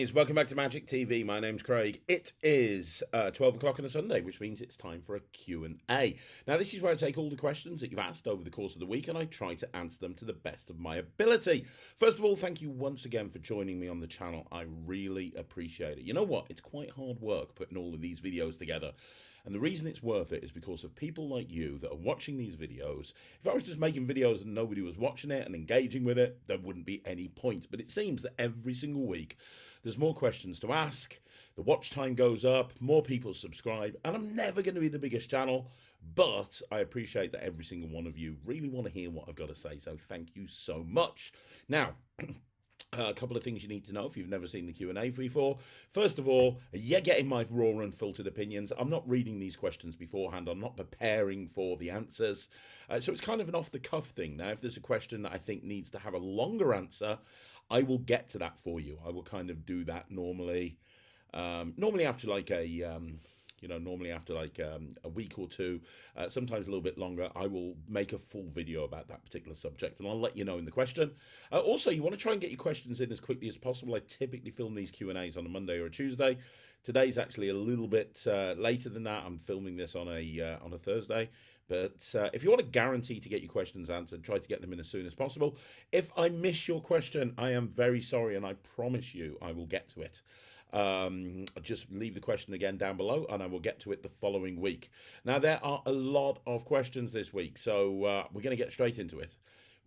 guys, welcome back to Magic TV. My name's Craig. It is 12 o'clock on a Sunday, which means it's time for a Q&A. Now, this is where I take all the questions that you've asked over the course of the week and I try to answer them to the best of my ability. First of all, thank you once again for joining me on the channel. I really appreciate it. You know what? It's quite hard work putting all of these videos together. And the reason it's worth it is because of people like you that are watching these videos. If I was just making videos and nobody was watching it and engaging with it, there wouldn't be any point. But it seems that every single week, there's more questions to ask, the watch time goes up, more people subscribe, and I'm never going to be the biggest channel, but I appreciate that every single one of you really want to hear what I've got to say, so thank you so much. Now, a couple of things you need to know if you've never seen the Q&A before. First of all, you're getting my raw and filtered opinions. I'm not reading these questions beforehand. I'm not preparing for the answers. So it's kind of an off-the-cuff thing. Now, if there's a question that I think needs to have a longer answer, I will get to that for you. I will kind of do that normally. Normally after like a week or two, sometimes a little bit longer, I will make a full video about that particular subject, and I'll let you know in the question. Also, you want to try and get your questions in as quickly as possible. I typically film these Q&As on a Monday or a Tuesday. Today's actually a little bit later than that. I'm filming this on a Thursday. But if you want to guarantee to get your questions answered, try to get them in as soon as possible. If I miss your question, I am very sorry, and I promise you I will get to it. Just leave the question again down below and I will get to it the following week. Now, there are a lot of questions this week, so we're going to get straight into it.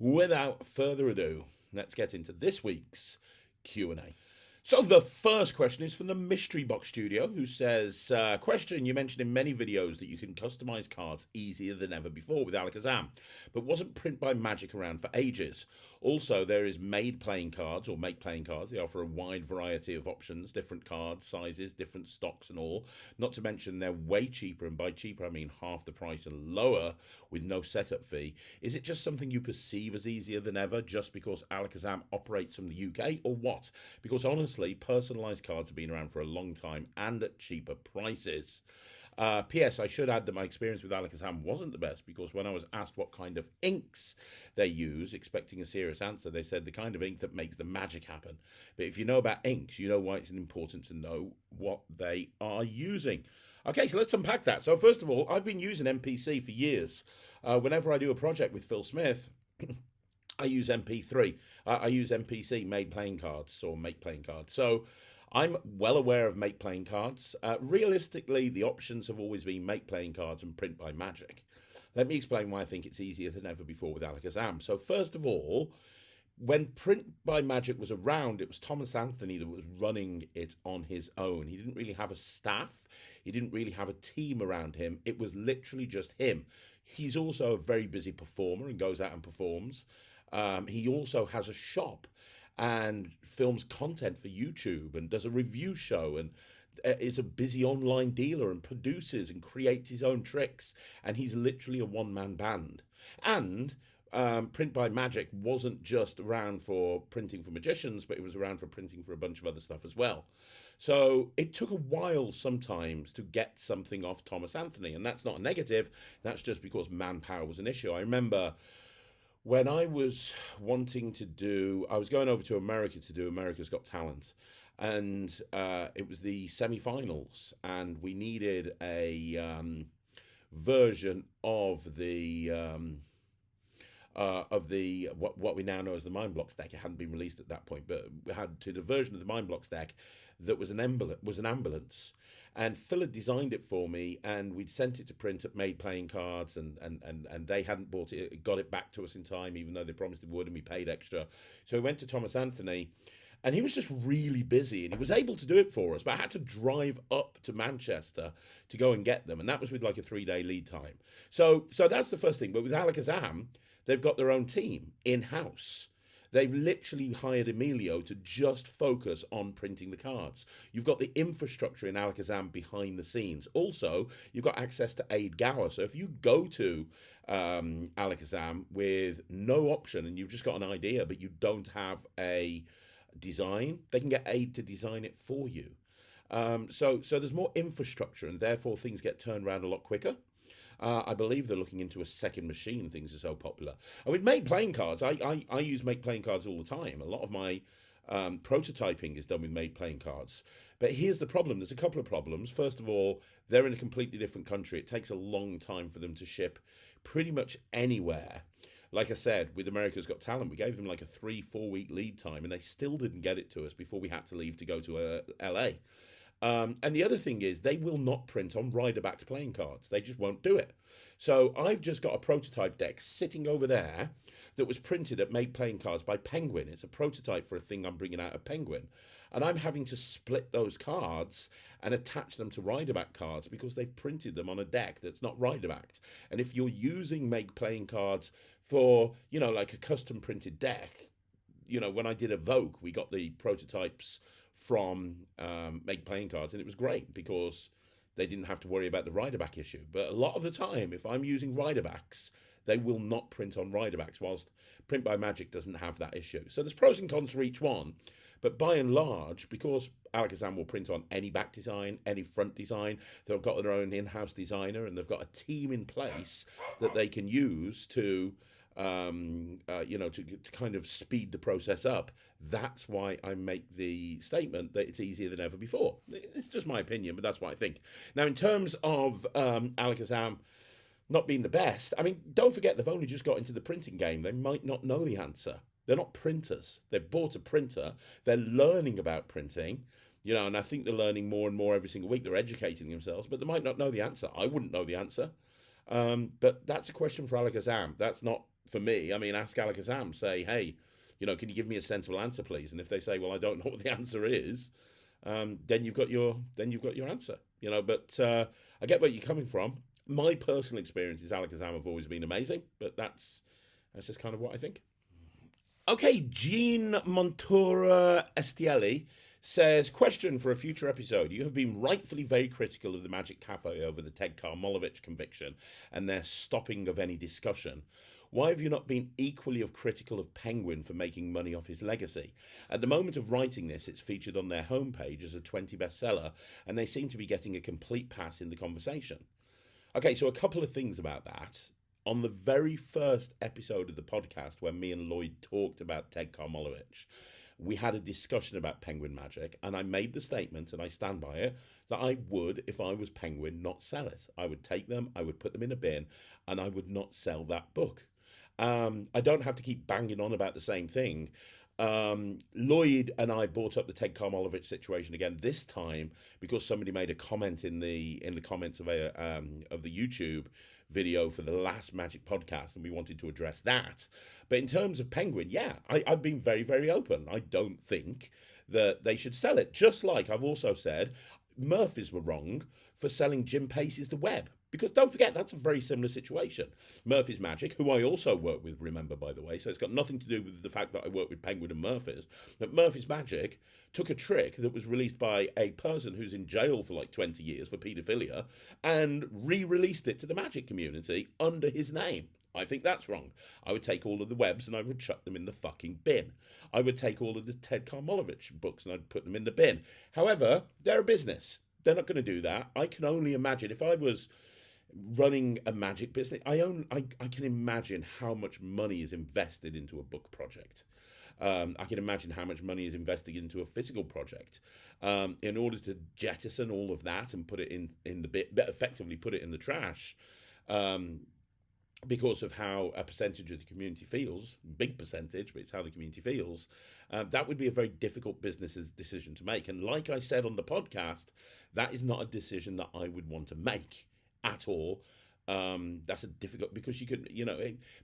Without further ado, let's get into this week's Q&A. So the first question is from the Mystery Box Studio, who says, question, you mentioned in many videos that you can customize cards easier than ever before with Alakazam, but wasn't Print by Magic around for ages. Also, there is Made playing cards, or Make playing cards. They offer a wide variety of options, different cards, sizes, different stocks and all. Not to mention they're way cheaper, and by cheaper I mean half the price and lower with no setup fee. Is it just something you perceive as easier than ever just because Alakazam operates from the UK, or what? Because honestly, personalised cards have been around for a long time and at cheaper prices. P.S. I should add that my experience with Alakazam wasn't the best, because when I was asked what kind of inks they use, expecting a serious answer, they said the kind of ink that makes the magic happen. But if you know about inks, you know why it's important to know what they are using. Okay, so let's unpack that. So first of all, I've been using MPC for years. Whenever I do a project with Phil Smith, I use MP3. I use MPC, Made playing cards, or Make playing cards. So I'm well aware of Make playing cards. Realistically, the options have always been Make playing cards and Print by Magic. Let me explain why I think it's easier than ever before with Alakazam. So first of all, when Print by Magic was around, it was Thomas Anthony that was running it on his own. He didn't really have a staff. He didn't really have a team around him. It was literally just him. He's also a very busy performer and goes out and performs. He also has a shop and films content for YouTube and does a review show and is a busy online dealer and produces and creates his own tricks. And he's literally a one-man band. And Print by Magic wasn't just around for printing for magicians, but it was around for printing for a bunch of other stuff as well. So it took a while sometimes to get something off Thomas Anthony. And that's not a negative. That's just because manpower was an issue. I remember when I was wanting to do, I was going over to America to do America's Got Talent, and it was the semi-finals, and we needed a version of the what we now know as the Mind Blocks deck. It hadn't been released at that point, but we had to the version of the Mind Blocks deck that was an ambulance. And Phil had designed it for me, and we'd sent it to print at Made playing cards, and they hadn't bought it, got it back to us in time, even though they promised it would, and we paid extra. So we went to Thomas Anthony, and he was just really busy, and he was able to do it for us, but I had to drive up to Manchester to go and get them, and that was with like a 3-day lead time. So that's the first thing. But with Alakazam, they've got their own team in-house. They've literally hired Emilio to just focus on printing the cards. You've got the infrastructure in Alakazam behind the scenes. Also, you've got access to Aid Gower. So if you go to Alakazam with no option and you've just got an idea, but you don't have a design, they can get Aid to design it for you. So there's more infrastructure, and therefore things get turned around a lot quicker. I believe they're looking into a second machine. Things are so popular. And with Make playing cards, I use Make playing cards all the time. A lot of my Prototyping is done with made playing cards. But here's the problem. There's a couple of problems. First of all, they're in a completely different country. It takes a long time for them to ship pretty much anywhere. Like I said, with America's Got Talent, we gave them like a 3-4 week lead time, and they still didn't get it to us before we had to leave to go to LA. And the other thing is, they will not print on rider-backed playing cards. They just won't do it. So I've just got a prototype deck sitting over there that was printed at Made Playing Cards by Penguin. It's a prototype for a thing I'm bringing out of Penguin. And I'm having to split those cards and attach them to rider-backed cards because they've printed them on a deck that's not rider-backed. And if you're using Make Playing Cards for, like a custom printed deck, when I did Evoke, we got the prototypes from Make Playing Cards, and it was great because they didn't have to worry about the rider-back issue. But a lot of the time, if I'm using rider-backs, they will not print on rider-backs, whilst Print by Magic doesn't have that issue. So there's pros and cons for each one. But by and large, because Alakazam will print on any back design, any front design, they've got their own in-house designer, and they've got a team in place that they can use to kind of speed the process up. That's why I make the statement that it's easier than ever before. It's just my opinion, but that's what I think. Now, in terms of Alakazam not being the best, I mean, don't forget they've only just got into the printing game. They might not know the answer. They're not printers. They've bought a printer. They're learning about printing, and I think they're learning more and more every single week. They're educating themselves, but they might not know the answer. I wouldn't know the answer. But that's a question for Alakazam. That's not for me. I mean, ask Alakazam. Say, hey, can you give me a sensible answer, please? And if they say, well, I don't know what the answer is, then you've got your answer. But I get where you're coming from. My personal experience is Alakazam have always been amazing, but that's just kind of what I think. Okay, Jean Montura Estielli says, question for a future episode. You have been rightfully very critical of the Magic Cafe over the Ted Karmolowicz conviction and their stopping of any discussion. Why have you not been equally of critical of Penguin for making money off his legacy? At the moment of writing this, it's featured on their homepage as a 20 bestseller, and they seem to be getting a complete pass in the conversation. Okay, so a couple of things about that. On the very first episode of the podcast where me and Lloyd talked about Ted Karmolowicz, we had a discussion about Penguin Magic, and I made the statement, and I stand by it, that I would, if I was Penguin, not sell it. I would take them, I would put them in a bin, and I would not sell that book. I don't have to keep banging on about the same thing. Lloyd and I brought up the Ted Karmolowicz situation again this time because somebody made a comment in the comments of the YouTube video for the last Magic podcast, and we wanted to address that. But in terms of Penguin, yeah, I've been very, very open. I don't think that they should sell it. Just like I've also said, Murphys were wrong for selling Jim Pacey's The Web. Because don't forget, that's a very similar situation. Murphy's Magic, who I also work with, remember, by the way, so it's got nothing to do with the fact that I work with Penguin and Murphy's. But Murphy's Magic took a trick that was released by a person who's in jail for like 20 years for paedophilia and re-released it to the Magic community under his name. I think that's wrong. I would take all of the webs and I would chuck them in the fucking bin. I would take all of the Ted Karmolowicz books and I'd put them in the bin. However, they're a business. They're not going to do that. I can only imagine if I was running a Magic business, I can imagine how much money is invested into a book project. I can imagine how much money is invested into a physical project. In order to jettison all of that and put it in the bit, effectively put it in the trash, because of how a percentage of the community feels, big percentage, but it's how the community feels, that would be a very difficult business decision to make. And like I said on the podcast, that is not a decision that I would want to make at all. That's a difficult, because you could,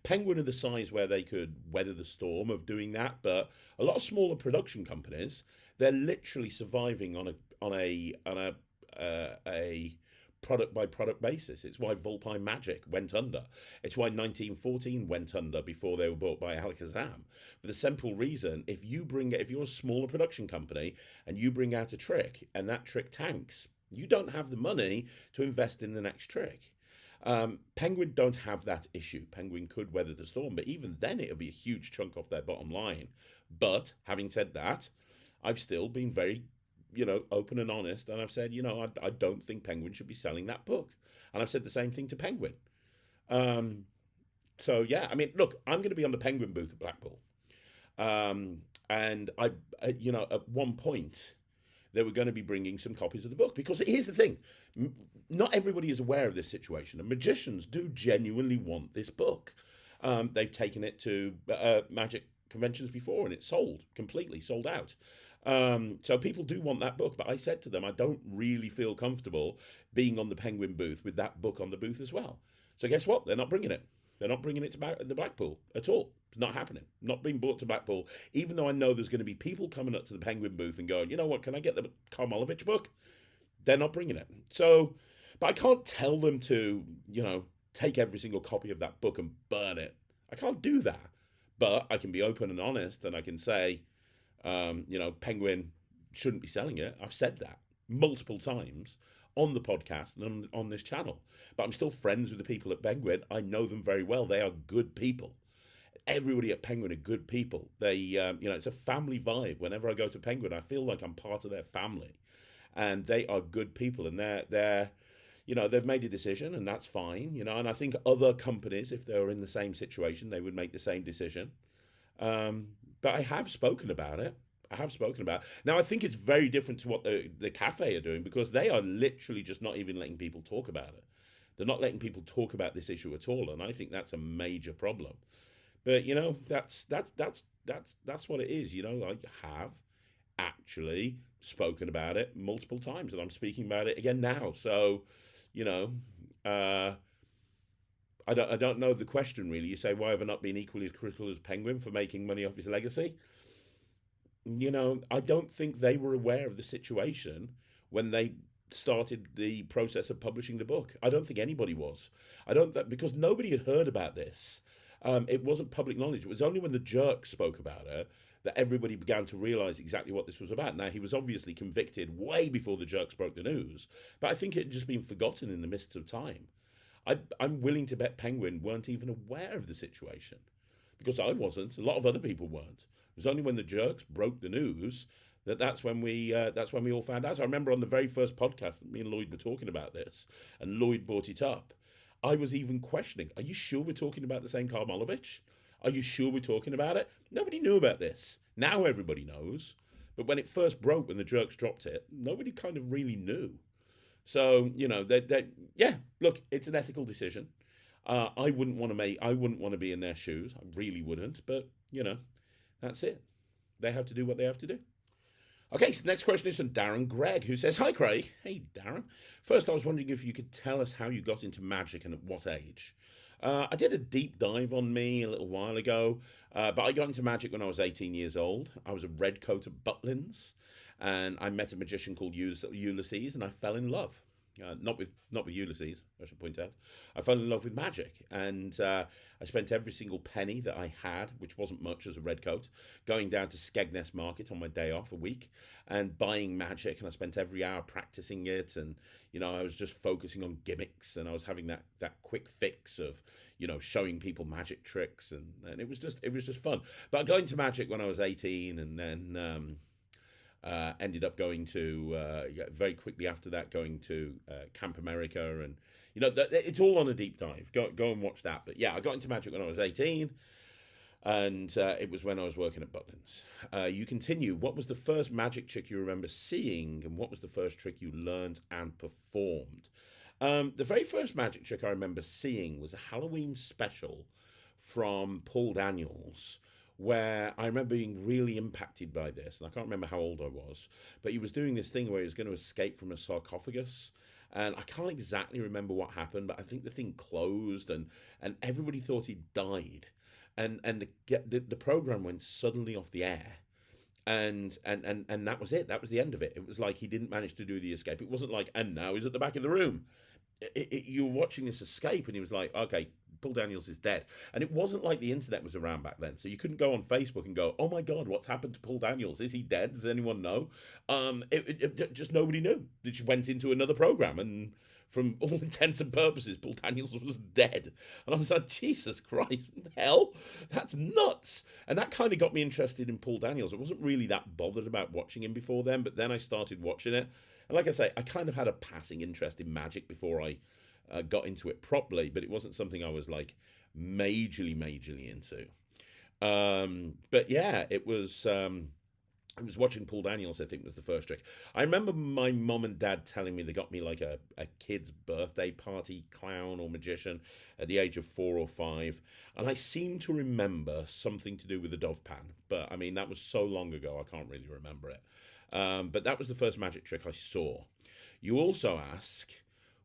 Penguin are the size where they could weather the storm of doing that, but a lot of smaller production companies, they're literally surviving on a product by product basis. It's why Vulpine Magic went under. It's why 1914 went under before they were bought by Alakazam. For the simple reason, if you're a smaller production company and you bring out a trick and that trick tanks, you don't have the money to invest in the next trick. Penguin don't have that issue. Penguin could weather the storm, but even then it would be a huge chunk off their bottom line. But having said that, I've still been very, open and honest, and I've said, I don't think Penguin should be selling that book. And I've said the same thing to Penguin. So yeah, I mean, look, I'm going to be on the Penguin booth at Blackpool. And at one point, they were going to be bringing some copies of the book, because here's the thing: not everybody is aware of this situation, and magicians do genuinely want this book. They've taken it to magic conventions before, and it's completely sold out. So people do want that book, but I said to them, I don't really feel comfortable being on the Penguin booth with that book on the booth as well. So guess what? They're not bringing it. They're not bringing it to the Blackpool at all. It's not happening. Not being brought to Blackpool, even though I know there's going to be people coming up to the Penguin booth and going, you know what, can I get the Karmalovich book? They're not bringing it. So, but I can't tell them to, take every single copy of that book and burn it. I can't do that. But I can be open and honest, and I can say, Penguin shouldn't be selling it. I've said that multiple times on the podcast and on this channel. But I'm still friends with the people at Penguin. I know them very well. They are good people. Everybody at Penguin are good people. They, it's a family vibe. Whenever I go to Penguin, I feel like I'm part of their family, and they are good people. And they're they've made a decision, and that's fine. And I think other companies, if they were in the same situation, they would make the same decision. But I have spoken about it. Now, I think it's very different to what the cafe are doing, because they are literally just not even letting people talk about it. They're not letting people talk about this issue at all, and I think that's a major problem. But that's what it is. I have actually spoken about it multiple times, and I'm speaking about it again now. So, I don't know the question really. You say, why have I not been equally as critical as Penguin for making money off his legacy? I don't think they were aware of the situation when they started the process of publishing the book. I don't think anybody was. Because nobody had heard about this. It wasn't public knowledge. It was only when the Jerk spoke about it that everybody began to realise exactly what this was about. Now, he was obviously convicted way before the Jerks broke the news, but I think it had just been forgotten in the midst of time. I'm willing to bet Penguin weren't even aware of the situation, because I wasn't. A lot of other people weren't. It was only when the Jerks broke the news that's when we all found out. So I remember on the very first podcast that me and Lloyd were talking about this, and Lloyd brought it up. I was even questioning, are you sure we're talking about the same Karmalovich? Are you sure we're talking about it? Nobody knew about this. Now everybody knows. But when it first broke, when the Jerks dropped it, nobody kind of really knew. So, look, it's an ethical decision. I wouldn't want to be in their shoes. I really wouldn't. But, that's it. They have to do what they have to do. Okay, so the next question is from Darren Gregg, who says, hi, Craig. Hey, Darren. First, I was wondering if you could tell us how you got into magic and at what age. I did a deep dive on me a little while ago, but I got into magic when I was 18 years old. I was a redcoat at Butlins, and I met a magician called Ulysses, and I fell in love. Not with Ulysses, I should point out. I fell in love with magic, and I spent every single penny that I had, which wasn't much as a redcoat, going down to Skegness Market on my day off a week and buying magic, and I spent every hour practicing it, and I was just focusing on gimmicks, and I was having that quick fix of showing people magic tricks, and it was just fun. But I got into magic when I was 18, and then ended up going to very quickly after that, going to Camp America, and it's all on a deep dive. Go and watch that. But yeah, I got into magic when I was 18, and it was when I was working at Butlins. You continue. What was the first magic trick you remember seeing, and what was the first trick you learned and performed? The very first magic trick I remember seeing was a Halloween special from Paul Daniels, where I remember being really impacted by this, and I can't remember how old I was, but he was doing this thing where he was going to escape from a sarcophagus, and I can't exactly remember what happened, but I think the thing closed, and everybody thought he died, and the program went suddenly off the air, and that was it. That was the end of it. It was like he didn't manage to do the escape. It wasn't like, and now he's at the back of the room. You were watching this escape, and he was like, okay, Paul Daniels is dead. And it wasn't like the internet was around back then, so you couldn't go on Facebook and go, oh my god, what's happened to Paul Daniels? Is he dead? Does anyone know? Just nobody knew. They just went into another program, and from all intents and purposes, Paul Daniels was dead. And I was like, Jesus Christ, what the hell? That's nuts. And that kind of got me interested in Paul Daniels. I wasn't really that bothered about watching him before then, but then I started watching it. And like I say, I kind of had a passing interest in magic before I got into it properly, but it wasn't something I was like majorly into. But yeah, I was watching Paul Daniels, I think was the first trick. I remember my mom and dad telling me they got me like a kid's birthday party clown or magician at the age of 4 or 5. And I seem to remember something to do with the dove pan. But I mean, that was so long ago, I can't really remember it. But that was the first magic trick I saw. You also ask,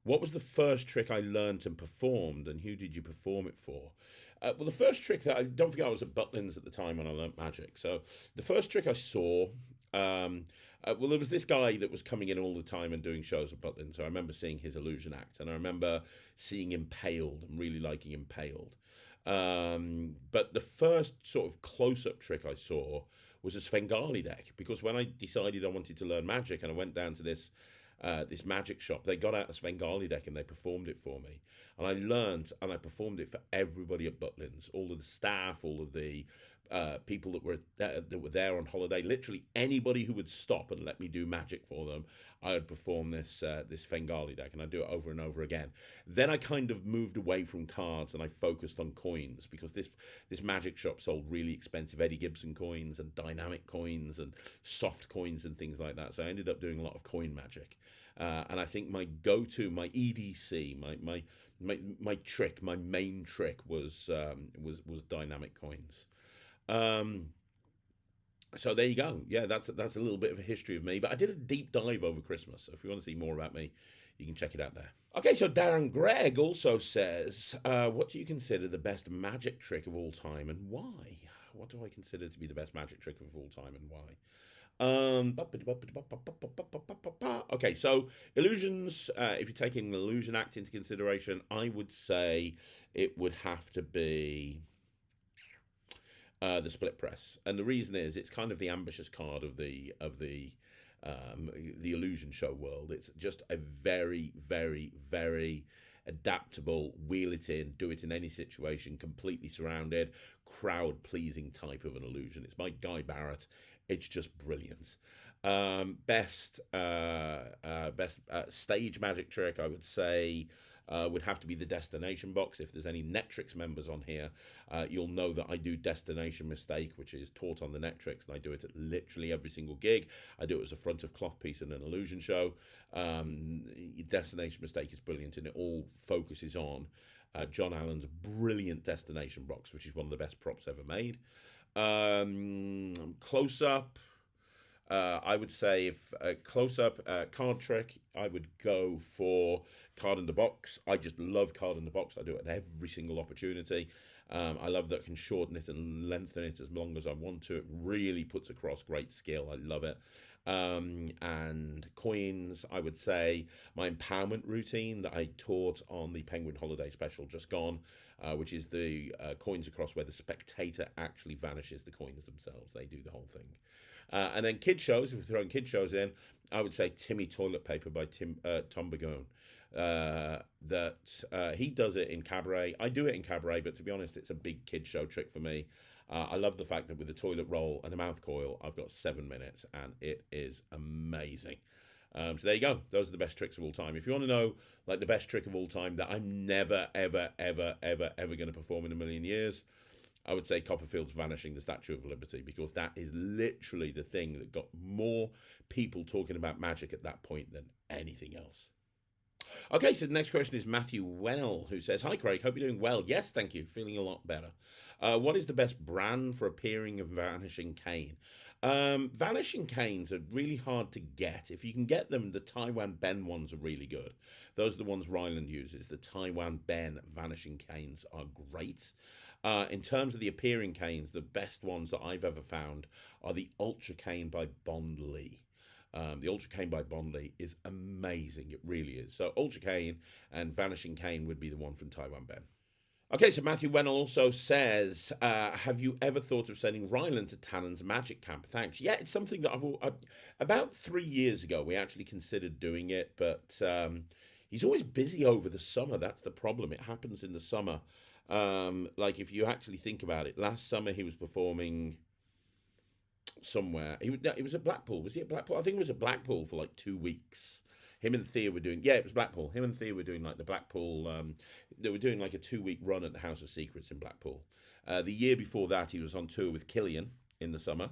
what was the first trick I learned and performed, and who did you perform it for? Well, the first trick that I don't forget, I was at Butlins at the time when I learnt magic. So the first trick I saw, well, there was this guy that was coming in all the time and doing shows at Butlins. So I remember seeing his illusion act, and I remember seeing Impaled and really liking Impaled. But the first sort of close-up trick I saw was a Svengali deck, because when I decided I wanted to learn magic and I went down to this magic shop, they got out a Svengali deck and they performed it for me. And I learned and I performed it for everybody at Butlins, all of the staff, all of the people that were there on holiday. Literally anybody who would stop and let me do magic for them, I would perform this Svengali deck, and I'd do it over and over again. Then I kind of moved away from cards and I focused on coins, because this magic shop sold really expensive Eddie Gibson coins and dynamic coins and soft coins and things like that. So I ended up doing a lot of coin magic. And I think my go-to, my EDC, my trick, my main trick was dynamic coins. So there you go. Yeah, that's a little bit of a history of me. But I did a deep dive over Christmas. So if you want to see more about me, you can check it out there. Okay, so Darren Gregg also says, what do you consider the best magic trick of all time and why? What do I consider to be the best magic trick of all time and why? Okay, so illusions, if you're taking an illusion act into consideration, I would say it would have to be the split press. And the reason is it's kind of the ambitious card of the illusion show world. It's just a very, very, very adaptable, wheel it in, do it in any situation, completely surrounded, crowd pleasing type of an illusion. It's by Guy Barrett. It's just brilliant. Best stage magic trick, I would say, would have to be the destination box. If there's any Netrix members on here, you'll know that I do destination mistake, which is taught on the Netrix, and I do it at literally every single gig. I do it as a front of cloth piece in an illusion show. Destination mistake is brilliant, and it all focuses on John Allen's brilliant destination box, which is one of the best props ever made. Close up, I would say, if close up card trick, I would go for card in the box. I just love card in the box. I do it at every single opportunity. I love that I can shorten it and lengthen it as long as I want to. It really puts across great skill. I love it. And coins, I would say my empowerment routine that I taught on the Penguin Holiday Special just gone, which is the coins across where the spectator actually vanishes the coins themselves. They do the whole thing. And then kid shows, if we're throwing kid shows in, I would say Timmy Toilet Paper by Tom Bagone. He does it in cabaret. I do it in cabaret, but to be honest, it's a big kid show trick for me. I love the fact that with the toilet roll and a mouth coil, I've got 7 minutes, and it is amazing. So there you go. Those are the best tricks of all time. If you want to know, like, the best trick of all time that I'm never, ever, ever, ever, ever going to perform in a million years, I would say Copperfield's Vanishing the Statue of Liberty, because that is literally the thing that got more people talking about magic at that point than anything else. Okay, so the next question is Matthew Wennell, who says, Hi, Craig. Hope you're doing well. Yes, thank you. Feeling a lot better. What is the best brand for appearing of Vanishing cane? Vanishing canes are really hard to get. If you can get them, the Taiwan Ben ones are really good. Those are the ones Ryland uses. The Taiwan Ben Vanishing canes are great. In terms of the appearing canes, the best ones that I've ever found are the Ultra Cane by Bond Lee. The Ultra Cane by Bond Lee is amazing. It really is. So Ultra Cane and Vanishing Cane would be the one from Taiwan Ben. Okay, so Matthew Wennell also says, have you ever thought of sending Ryland to Tannen's Magic Camp? Thanks. Yeah, it's something that about 3 years ago, we actually considered doing it, but he's always busy over the summer. That's the problem. It happens in the summer. Like, if you actually think about it, last summer he was performing somewhere. He was at Blackpool. Was he at Blackpool? I think he was at Blackpool for like 2 weeks. Him and Thea were doing, yeah, it was Blackpool. Him and Thea were doing like the Blackpool, they were doing like a 2-week run at the House of Secrets in Blackpool. The year before that, he was on tour with Killian in the summer,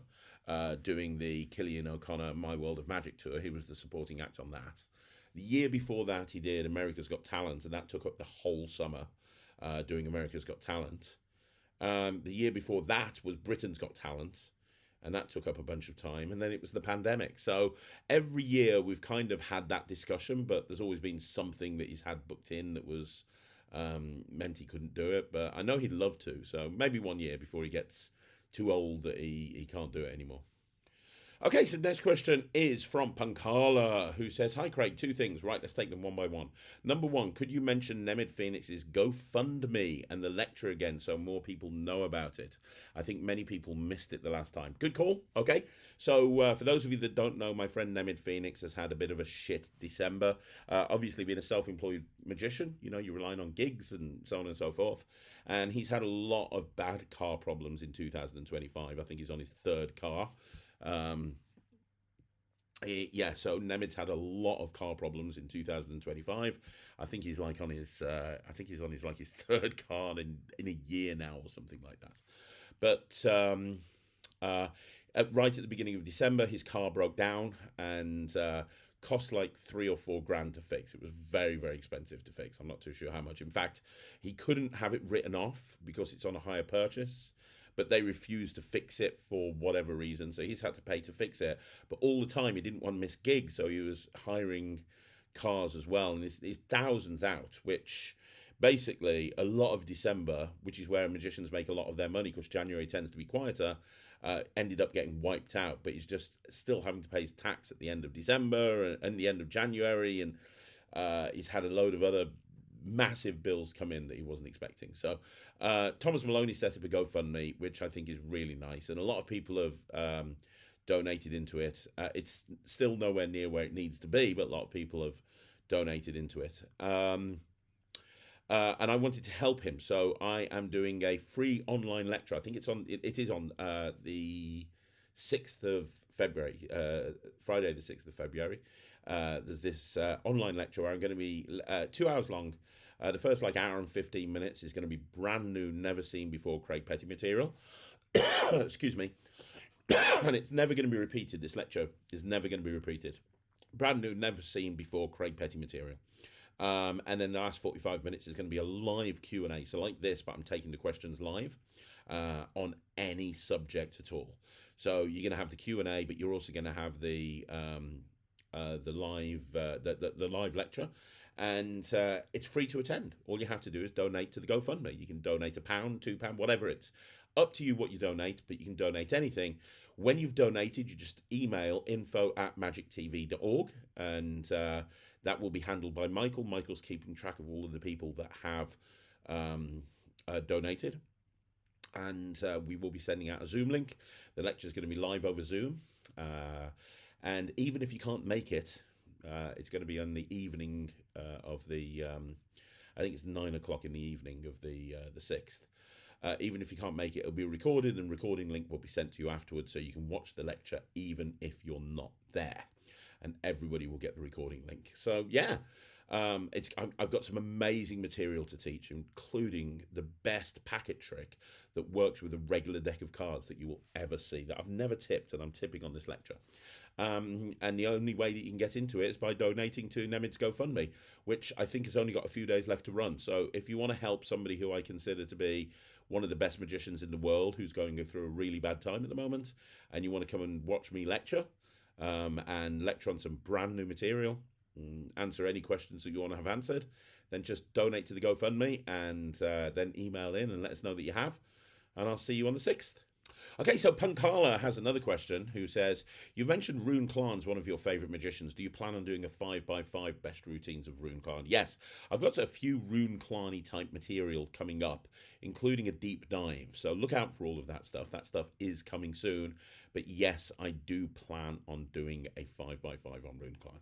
doing the Killian O'Connor My World of Magic tour. He was the supporting act on that. The year before that, he did America's Got Talent, and that took up the whole summer, doing America's Got Talent. The year before that was Britain's Got Talent, and that took up a bunch of time. And then it was the pandemic. So every year we've kind of had that discussion, but there's always been something that he's had booked in that was meant he couldn't do it. But I know he'd love to. So maybe one year before he gets too old that he can't do it anymore. Okay, so the next question is from Punkala, who says, "Hi Craig, 2 things. Right, let's take them one by one. Number 1, could you mention Nemed Pheonix's GoFundMe and the lecture again so more people know about it? I think many people missed it the last time." Good call. Okay, so for those of you that don't know, my friend Nemed Pheonix has had a bit of a shit December. Obviously, being a self-employed magician, you know, you're relying on gigs and so on and so forth. And he's had a lot of bad car problems in 2025. I think he's on his 3rd car. So Nemed's had a lot of car problems in 2025. I think he's like on his like his 3rd car in a year now or something like that. But right at the beginning of December, his car broke down and cost like 3 or 4 grand to fix. It was very, very expensive to fix. I'm not too sure how much. In fact, he couldn't have it written off because it's on a hire purchase, but they refused to fix it for whatever reason. So he's had to pay to fix it. But all the time, he didn't want to miss gigs, so he was hiring cars as well. And it's thousands out, which basically a lot of December, which is where magicians make a lot of their money because January tends to be quieter, ended up getting wiped out. But he's just still having to pay his tax at the end of December and the end of January. And he's had a load of other massive bills come in that he wasn't expecting. So Thomas Maloney set up a GoFundMe, which I think is really nice, and a lot of people have donated into it. It's still nowhere near where it needs to be, but a lot of people have donated into it. And I wanted to help him, so I am doing a free online lecture. I think it is on the 6th of February, Friday the 6th of February. There's this online lecture where I'm going to be 2 hours long. The first hour and 15 minutes is going to be brand new, never seen before Craig Petty material. Excuse me. And it's never going to be repeated. This lecture is never going to be repeated. Brand new, never seen before Craig Petty material. And then the last 45 minutes is going to be a live Q&A. So like this, but I'm taking the questions live on any subject at all. So you're going to have the Q&A, but you're also going to have the live lecture, and it's free to attend. All you have to do is donate to the GoFundMe. You can donate £1, £2, whatever. It's up to you what you donate, but you can donate anything. When you've donated, you just email info@magictv.org, and that will be handled by Michael. Michael's keeping track of all of the people that have donated, and we will be sending out a Zoom link. The lecture is going to be live over Zoom. And even if you can't make it, it's going to be on the evening of the, I think it's 9 o'clock in the evening of the 6th. Even if you can't make it, it'll be recorded, and recording link will be sent to you afterwards, so you can watch the lecture even if you're not there. And everybody will get the recording link. So yeah, I've got some amazing material to teach, including the best packet trick that works with a regular deck of cards that you will ever see, that I've never tipped, and I'm tipping on this lecture. And the only way that you can get into it is by donating to Nemed's GoFundMe, which I think has only got a few days left to run. So if you want to help somebody who I consider to be one of the best magicians in the world, who's going through a really bad time at the moment, and you want to come and watch me lecture, and lecture on some brand new material, answer any questions that you want to have answered, then just donate to the GoFundMe, and then email in and let us know that you have, and I'll see you on the 6th. Okay, so Punkala has another question, who says, "You've mentioned Rune Klan's one of your favourite magicians. Do you plan on doing a 5x5 best routines of Rune Klan?" Yes, I've got a few Rune Klan-y type material coming up, including a deep dive. So look out for all of that stuff. That stuff is coming soon. But yes, I do plan on doing a 5x5 on Rune Klan.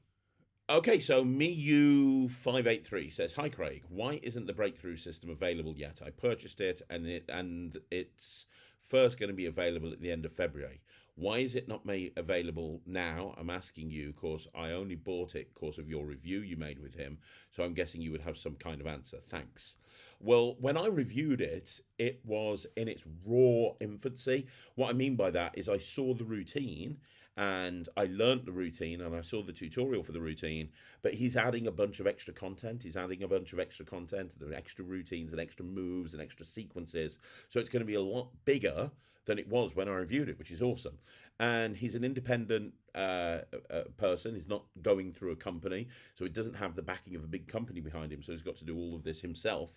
Okay, so MeU583 says, "Hi Craig, why isn't the breakthrough system available yet? I purchased it, and it's first going to be available at the end of February. Why is it not made available now? I'm asking you, of course, I only bought it because of your review you made with him, so I'm guessing you would have some kind of answer. Thanks. Well, when I reviewed it, it was in its raw infancy. What I mean by that is I saw the routine and I learnt the routine and I saw the tutorial for the routine, but he's adding a bunch of extra content. He's adding a bunch of extra content, there are extra routines and extra moves and extra sequences. So it's going to be a lot bigger than it was when I reviewed it, which is awesome. And he's an independent person. He's not going through a company, so he doesn't have the backing of a big company behind him. So he's got to do all of this himself.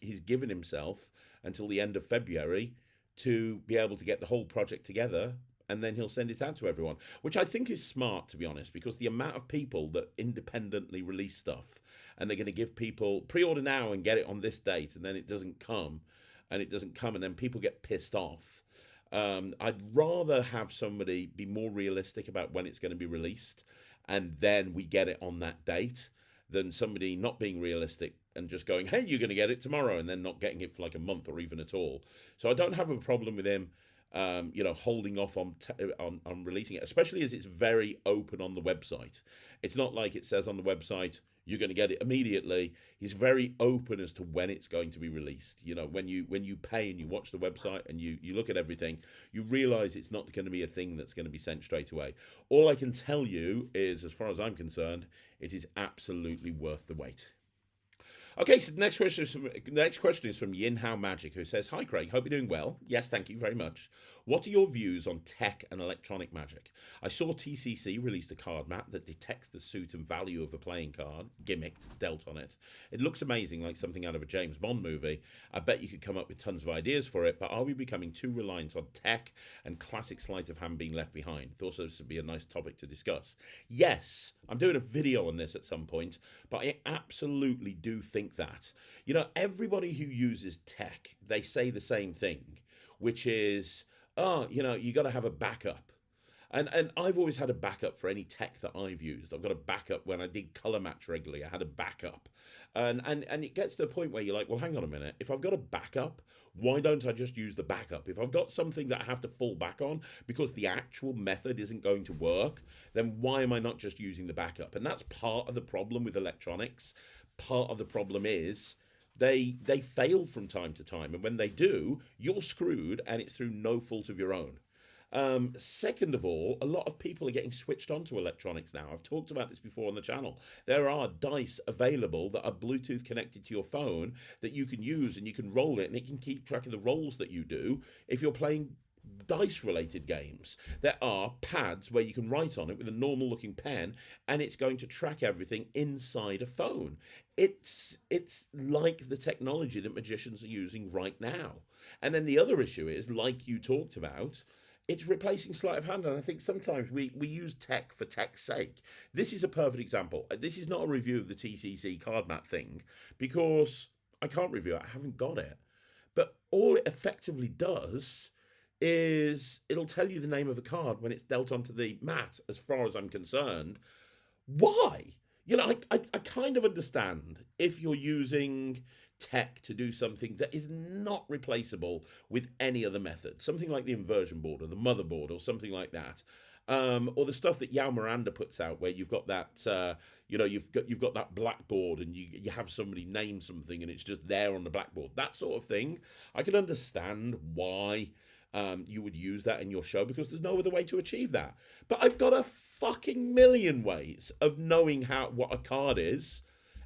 He's given himself until the end of February to be able to get the whole project together, and then he'll send it out to everyone, which I think is smart, to be honest, because the amount of people that independently release stuff and they're going to give people pre-order now and get it on this date, and then it doesn't come, and then people get pissed off. I'd rather have somebody be more realistic about when it's going to be released, and then we get it on that date, than somebody not being realistic and just going, hey, you're going to get it tomorrow, and then not getting it for like a month or even at all. So I don't have a problem with him, holding off on releasing it, especially as it's very open on the website. It's not like it says on the website, you're going to get it immediately. He's very open as to when it's going to be released. You know, when you pay and you watch the website and you look at everything, you realize it's not going to be a thing that's going to be sent straight away. All I can tell you is, as far as I'm concerned, it is absolutely worth the wait. Okay, so the next question is from IHow Magic, who says, hi Craig, hope you're doing well. Yes, thank you very much. What are your views on tech and electronic magic? I saw TCC released a card map that detects the suit and value of a playing card, gimmicked, dealt on it. It looks amazing, like something out of a James Bond movie. I bet you could come up with tons of ideas for it, but are we becoming too reliant on tech and classic sleight of hand being left behind? Thought this would be a nice topic to discuss. Yes, I'm doing a video on this at some point, but I absolutely do think that. You know, everybody who uses tech, they say the same thing, which is, you got to have a backup. And I've always had a backup for any tech that I've used. I've got a backup when I did color match regularly. I had a backup. And it gets to the point where you're like, well, hang on a minute. If I've got a backup, why don't I just use the backup? If I've got something that I have to fall back on because the actual method isn't going to work, then why am I not just using the backup? And that's part of the problem with electronics. Part of the problem is they fail from time to time, and when they do, you're screwed, and it's through no fault of your own. Second of all, a lot of people are getting switched onto electronics now. I've talked about this before on the channel. There are dice available that are Bluetooth connected to your phone that you can use, and you can roll it, and it can keep track of the rolls that you do if you're playing dice related games. There are pads where you can write on it with a normal looking pen, and it's going to track everything inside a phone. It's like the technology that magicians are using right now. And then the other issue is, like you talked about, it's replacing sleight of hand. And I think sometimes we use tech for tech's sake. This is a perfect example. This is not a review of the TCC card mat thing, because I can't review it. I haven't got it. But all it effectively does is it'll tell you the name of the card when it's dealt onto the mat, as far as I'm concerned. Why? You know, I kind of understand if you're using tech to do something that is not replaceable with any other method, something like the inversion board or the motherboard or something like that, or the stuff that Yao Miranda puts out, where you've got that, you've got that blackboard and you have somebody name something and it's just there on the blackboard. That sort of thing, I can understand why you would use that in your show, because there's no other way to achieve that. But I've got a fucking million ways of knowing what a card is.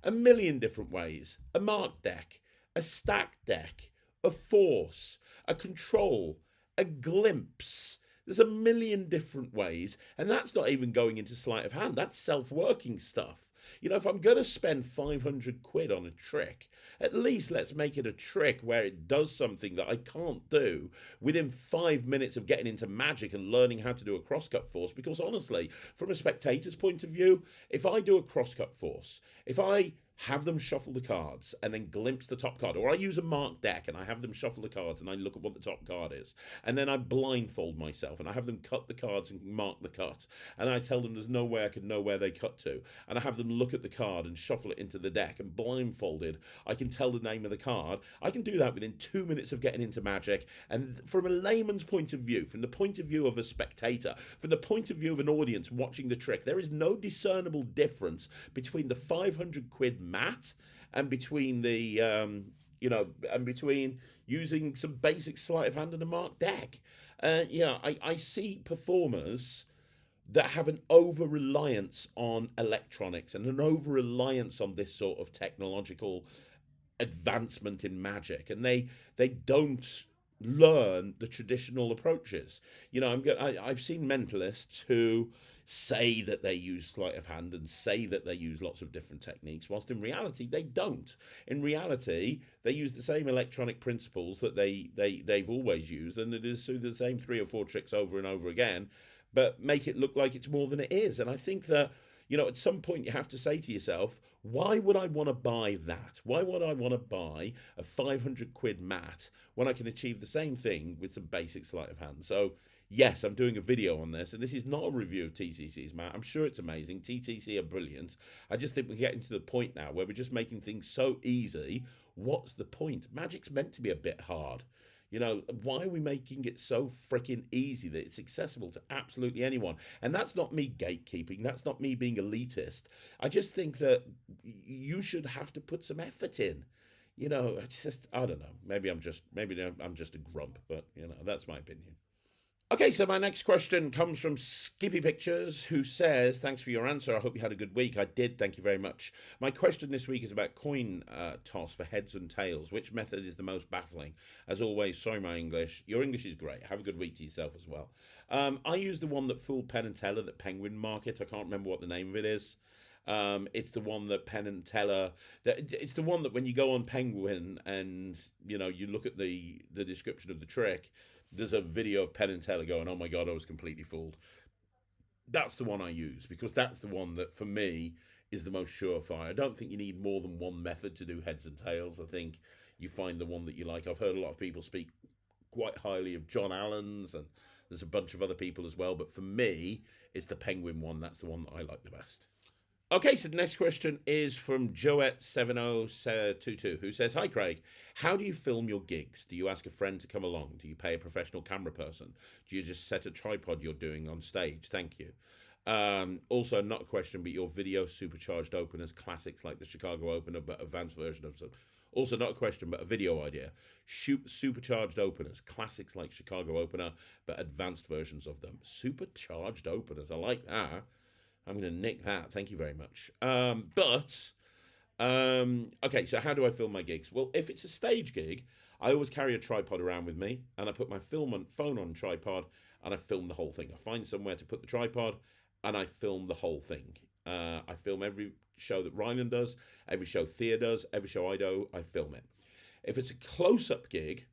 A million different ways. A mark deck, a stack deck, a force, a control, a glimpse. There's a million different ways, and that's not even going into sleight of hand. That's self-working stuff. You know, if I'm going to spend 500 quid on a trick, at least let's make it a trick where it does something that I can't do within 5 minutes of getting into magic and learning how to do a crosscut force. Because honestly, from a spectator's point of view, if I do a crosscut force, if I have them shuffle the cards and then glimpse the top card. Or I use a marked deck and I have them shuffle the cards and I look at what the top card is. And then I blindfold myself and I have them cut the cards and mark the cut. And I tell them there's no way I can know where they cut to. And I have them look at the card and shuffle it into the deck. And blindfolded, I can tell the name of the card. I can do that within 2 minutes of getting into Magic. And from a layman's point of view, from the point of view of a spectator, from the point of view of an audience watching the trick, there is no discernible difference between the 500 quid mat and between the and between using some basic sleight of hand and a marked deck. I see performers that have an over reliance on electronics and an over reliance on this sort of technological advancement in Magic, and they don't learn the traditional approaches. I've seen mentalists who say that they use sleight of hand and say that they use lots of different techniques, whilst in reality they don't. In reality, they use the same electronic principles that they've always used, and it is through the same 3 or 4 tricks over and over again, but make it look like it's more than it is. And I think that, at some point you have to say to yourself, why would I want to buy that? Why would I want to buy a 500 quid mat when I can achieve the same thing with some basic sleight of hand? So yes, I'm doing a video on this, and this is not a review of TCC's mat. I'm sure it's amazing. TTC are brilliant. I just think we're getting to the point now where we're just making things so easy. What's the point? Magic's meant to be a bit hard. Why are we making it so freaking easy that it's accessible to absolutely anyone? And that's not me gatekeeping. That's not me being elitist. I just think that you should have to put some effort in. It's just, I don't know. Maybe I'm just a grump, but that's my opinion. Okay, so my next question comes from Skippy Pictures, who says, thanks for your answer. I hope you had a good week. I did, thank you very much. My question this week is about coin toss for heads and tails. Which method is the most baffling? As always, sorry my English. Your English is great. Have a good week to yourself as well. I use the one that fooled Penn and Teller, that Penguin Market. I can't remember what the name of it is. It's the one that Penn and Teller, it's the one that when you go on Penguin and, you look at the description of the trick, there's a video of Penn and Teller going, oh my God, I was completely fooled. That's the one I use, because that's the one that, for me, is the most surefire. I don't think you need more than one method to do heads and tails. I think you find the one that you like. I've heard a lot of people speak quite highly of John Allen's, and there's a bunch of other people as well. But for me, it's the Penguin one. That's the one that I like the best. Okay, so the next question is from Joette7022, who says, hi, Craig. How do you film your gigs? Do you ask a friend to come along? Do you pay a professional camera person? Do you just set a tripod you're doing on stage? Thank you. Also, not a question, but your video supercharged openers, classics like the Chicago opener, but advanced version of some. Also, not a question, but a video idea. Shoot supercharged openers, classics like Chicago opener, but advanced versions of them. Supercharged openers, I like that. I'm going to nick that. Thank you very much. Okay, so how do I film my gigs? Well, if it's a stage gig, I always carry a tripod around with me, and I put my phone on tripod, and I film the whole thing. I find somewhere to put the tripod, and I film the whole thing. I film every show that Ryland does, every show Thea does, every show I do, I film it. If it's a close-up gig,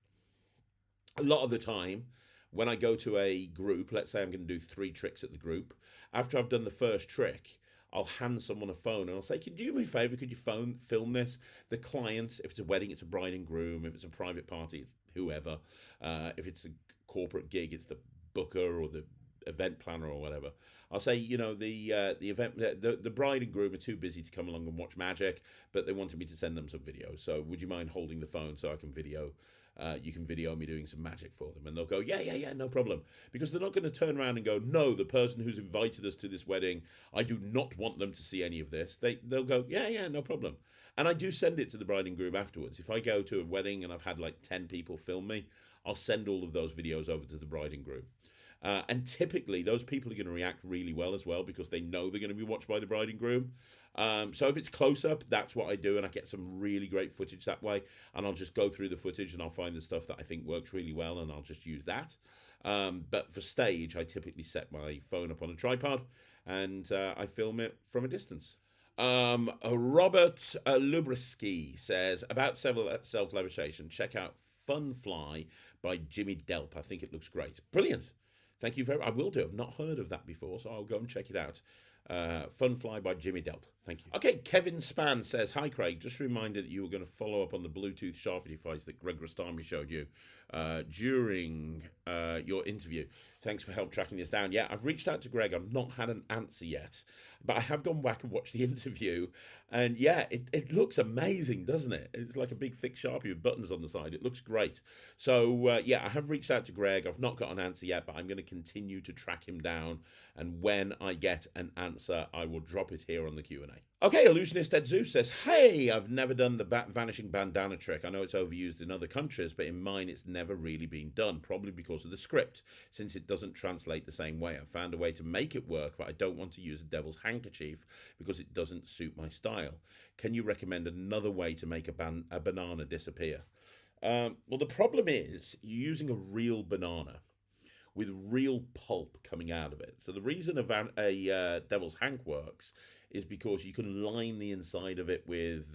a lot of the time, when I go to a group, let's say I'm going to do 3 tricks at the group, after I've done the first trick, I'll hand someone a phone and I'll say, could you do me a favor? Could you film this? The client, if it's a wedding, it's a bride and groom. If it's a private party, it's whoever. If it's a corporate gig, it's the booker or the event planner or whatever. I'll say, the bride and groom are too busy to come along and watch Magic, but they wanted me to send them some video. So would you mind holding the phone so I can video? You can video me doing some magic for them. And they'll go, yeah, no problem. Because they're not going to turn around and go, no, the person who's invited us to this wedding, I do not want them to see any of this. They'll go, yeah, no problem. And I do send it to the bride and groom afterwards. If I go to a wedding and I've had like 10 people film me, I'll send all of those videos over to the bride and groom. And typically, those people are going to react really well as well, because they know they're going to be watched by the bride and groom. So if it's close up, that's what I do, and I get some really great footage that way. And I'll just go through the footage and I'll find the stuff that I think works really well, and I'll just use that. But for stage, I typically set my phone up on a tripod and I film it from a distance. Robert Lubrisky says, about self-levitation, check out Fun Fly by Jimmy Delp. I think it looks great. Brilliant. Thank you very much. I will do. I've not heard of that before, so I'll go and check it out. Fun Fly by Jimmy Delp. Thank you. Okay, Kevin Span says, "Hi Craig, just a reminder that you were going to follow up on the Bluetooth Sharpie device that Greg Rostami showed you during your interview. Thanks for help tracking this down." Yeah, I've reached out to Greg. I've not had an answer yet, but I have gone back and watched the interview, and yeah, it looks amazing, doesn't it? It's like a big thick Sharpie with buttons on the side. It looks great. So yeah, I have reached out to Greg. I've not got an answer yet, but I'm going to continue to track him down, and when I get an answer, I will drop it here on the Q&A. Okay, Illusionist Ed Zeus says, "Hey, I've never done the vanishing bandana trick. I know it's overused in other countries, but in mine it's never really been done, probably because of the script, since it doesn't translate the same way. I've found a way to make it work, but I don't want to use a devil's handkerchief because it doesn't suit my style. Can you recommend another way to make a banana disappear?" Well, the problem is you're using a real banana with real pulp coming out of it. So the reason a devil's hank works is because you can line the inside of it with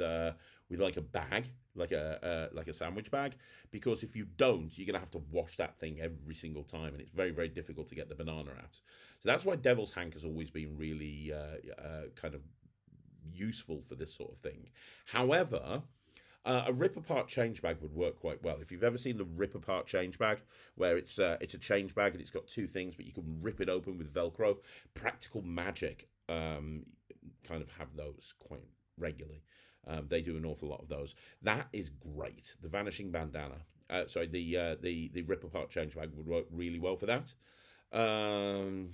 like a bag, like a sandwich bag. Because if you don't, you're gonna have to wash that thing every single time, and it's very, very difficult to get the banana out. So that's why devil's hank has always been really kind of useful for this sort of thing. However, a rip-apart change bag would work quite well. If you've ever seen the rip-apart change bag, where it's a change bag and it's got two things, but you can rip it open with Velcro, Practical Magic kind of have those quite regularly. They do an awful lot of those. That is great. The Vanishing Bandana, the rip-apart change bag would work really well for that. I'm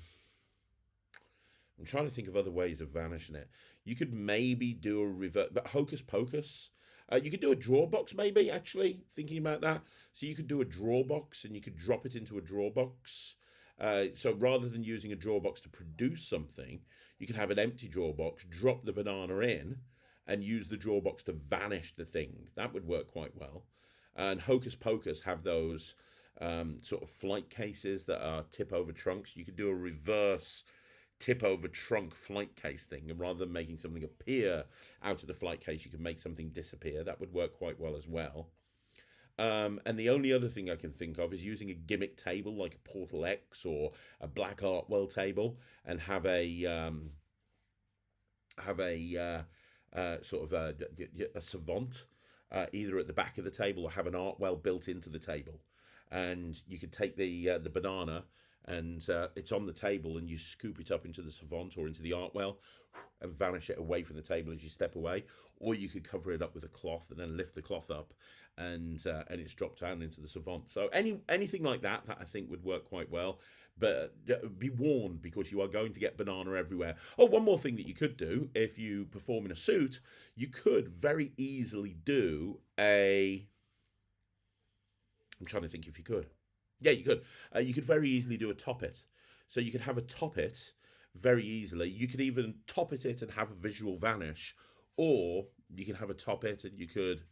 trying to think of other ways of vanishing it. You could maybe do a revert, but Hocus Pocus. You could do a drawer box, maybe, actually, thinking about that. So you could do a drawer box and you could drop it into a drawer box. So rather than using a drawer box to produce something, you could have an empty drawer box, drop the banana in, and use the drawer box to vanish the thing. That would work quite well. And Hocus Pocus have those sort of flight cases that are tip over trunks. You could do a reverse tip over trunk flight case thing, and rather than making something appear out of the flight case, you can make something disappear. That would work quite well as well. And the only other thing I can think of is using a gimmick table like a Portal X or a Black Artwell table, and have a sort of a savant either at the back of the table or have an Artwell built into the table, and you could take the banana and it's on the table, and you scoop it up into the savant or into the Artwell and vanish it away from the table as you step away. Or you could cover it up with a cloth and then lift the cloth up, and it's dropped down into the savant. So anything like that I think would work quite well. But be warned, because you are going to get banana everywhere. Oh, one more thing that you could do if you perform in a suit, you could very easily do a... I'm trying to think if you could. Yeah, you could. You could very easily do a top it. So you could have a top it very easily. You could even top it and have a visual vanish, or you can have a top it and you could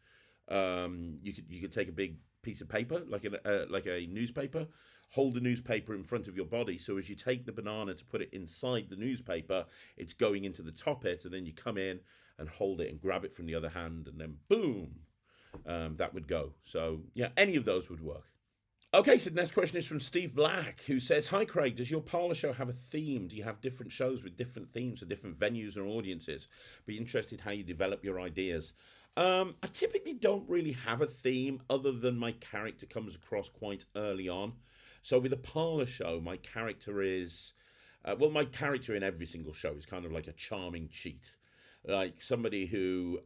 take a big piece of paper, like a newspaper, hold the newspaper in front of your body. So as you take the banana to put it inside the newspaper, it's going into the top it, and then you come in and hold it and grab it from the other hand, and then boom, that would go. So yeah, any of those would work. Okay, so the next question is from Steve Black, who says, "Hi Craig, does your Parlour show have a theme? Do you have different shows with different themes for different venues or audiences? Be interested how you develop your ideas." I typically don't really have a theme, other than my character comes across quite early on. So with a Parlour show, my character is... my character in every single show is kind of like a charming cheat. Like somebody who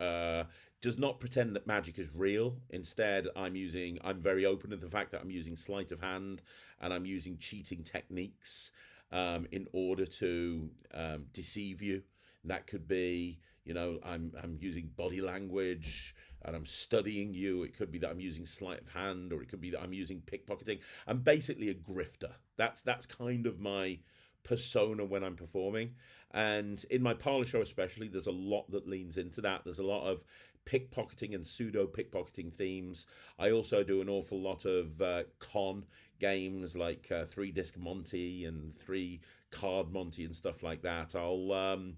does not pretend that magic is real. Instead, I'm very open to the fact that I'm using sleight of hand and I'm using cheating techniques in order to deceive you. That could be, I'm using body language and I'm studying you. It could be that I'm using sleight of hand, or it could be that I'm using pickpocketing. I'm basically a grifter. That's kind of my persona when I'm performing. And in my Parlour show especially, there's a lot that leans into that. There's a lot of pickpocketing and pseudo pickpocketing themes. I also do an awful lot of con games, like 3-disc Monty and 3-card Monty and stuff like that. I'll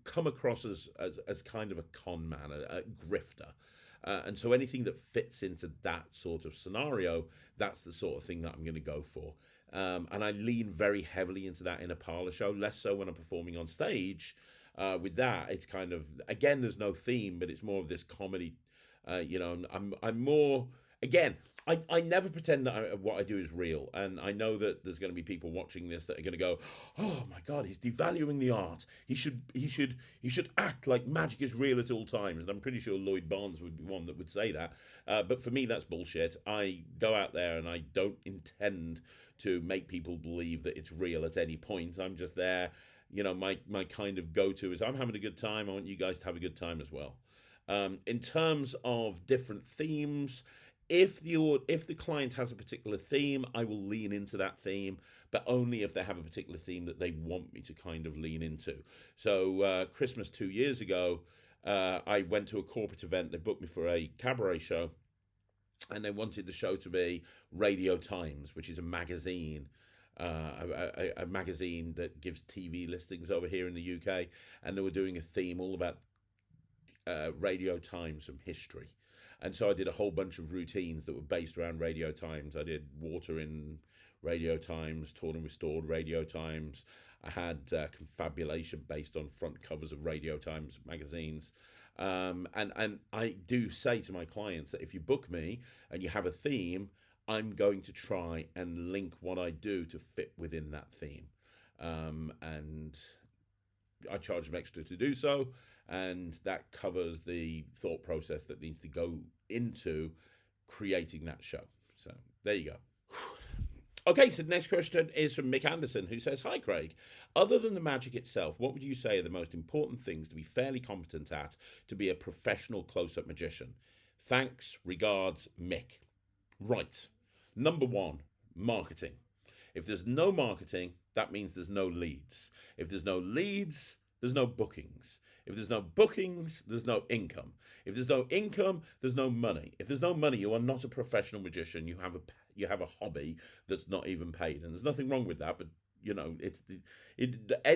come across as kind of a con man, a grifter. And so anything that fits into that sort of scenario, that's the sort of thing that I'm going to go for. And I lean very heavily into that in a Parlour show, less so when I'm performing on stage, With that, it's kind of, again, there's no theme, but it's more of this comedy. I'm more, again, I never pretend that what I do is real, and I know that there's going to be people watching this that are going to go, "Oh my God, he's devaluing the art. He should act like magic is real at all times." And I'm pretty sure Lloyd Barnes would be one that would say that. But for me, that's bullshit. I go out there and I don't intend to make people believe that it's real at any point. I'm just there. My kind of go to is, I'm having a good time. I want you guys to have a good time as well. In terms of different themes, if the client has a particular theme, I will lean into that theme, but only if they have a particular theme that they want me to kind of lean into. So Christmas 2 years ago, I went to a corporate event. They booked me for a cabaret show, and they wanted the show to be Radio Times, which is a magazine. A magazine that gives TV listings over here in the UK, and they were doing a theme all about Radio Times from history. And so I did a whole bunch of routines that were based around Radio Times. I did water in Radio Times, torn and restored Radio Times. I had confabulation based on front covers of Radio Times magazines. And I do say to my clients that if you book me and you have a theme, I'm going to try and link what I do to fit within that theme. And I charge them extra to do so, and that covers the thought process that needs to go into creating that show. So there you go. Okay, so the next question is from Mick Anderson, who says, "Hi, Craig. Other than the magic itself, what would you say are the most important things to be fairly competent at to be a professional close-up magician? Thanks, regards, Mick." Right. Number one, marketing. If there's no marketing, that means there's no leads. If there's no leads, there's no bookings. If there's no bookings, there's no income. If there's no income, there's no money. If there's no money, you are not a professional magician. You have a hobby that's not even paid, and there's nothing wrong with that. But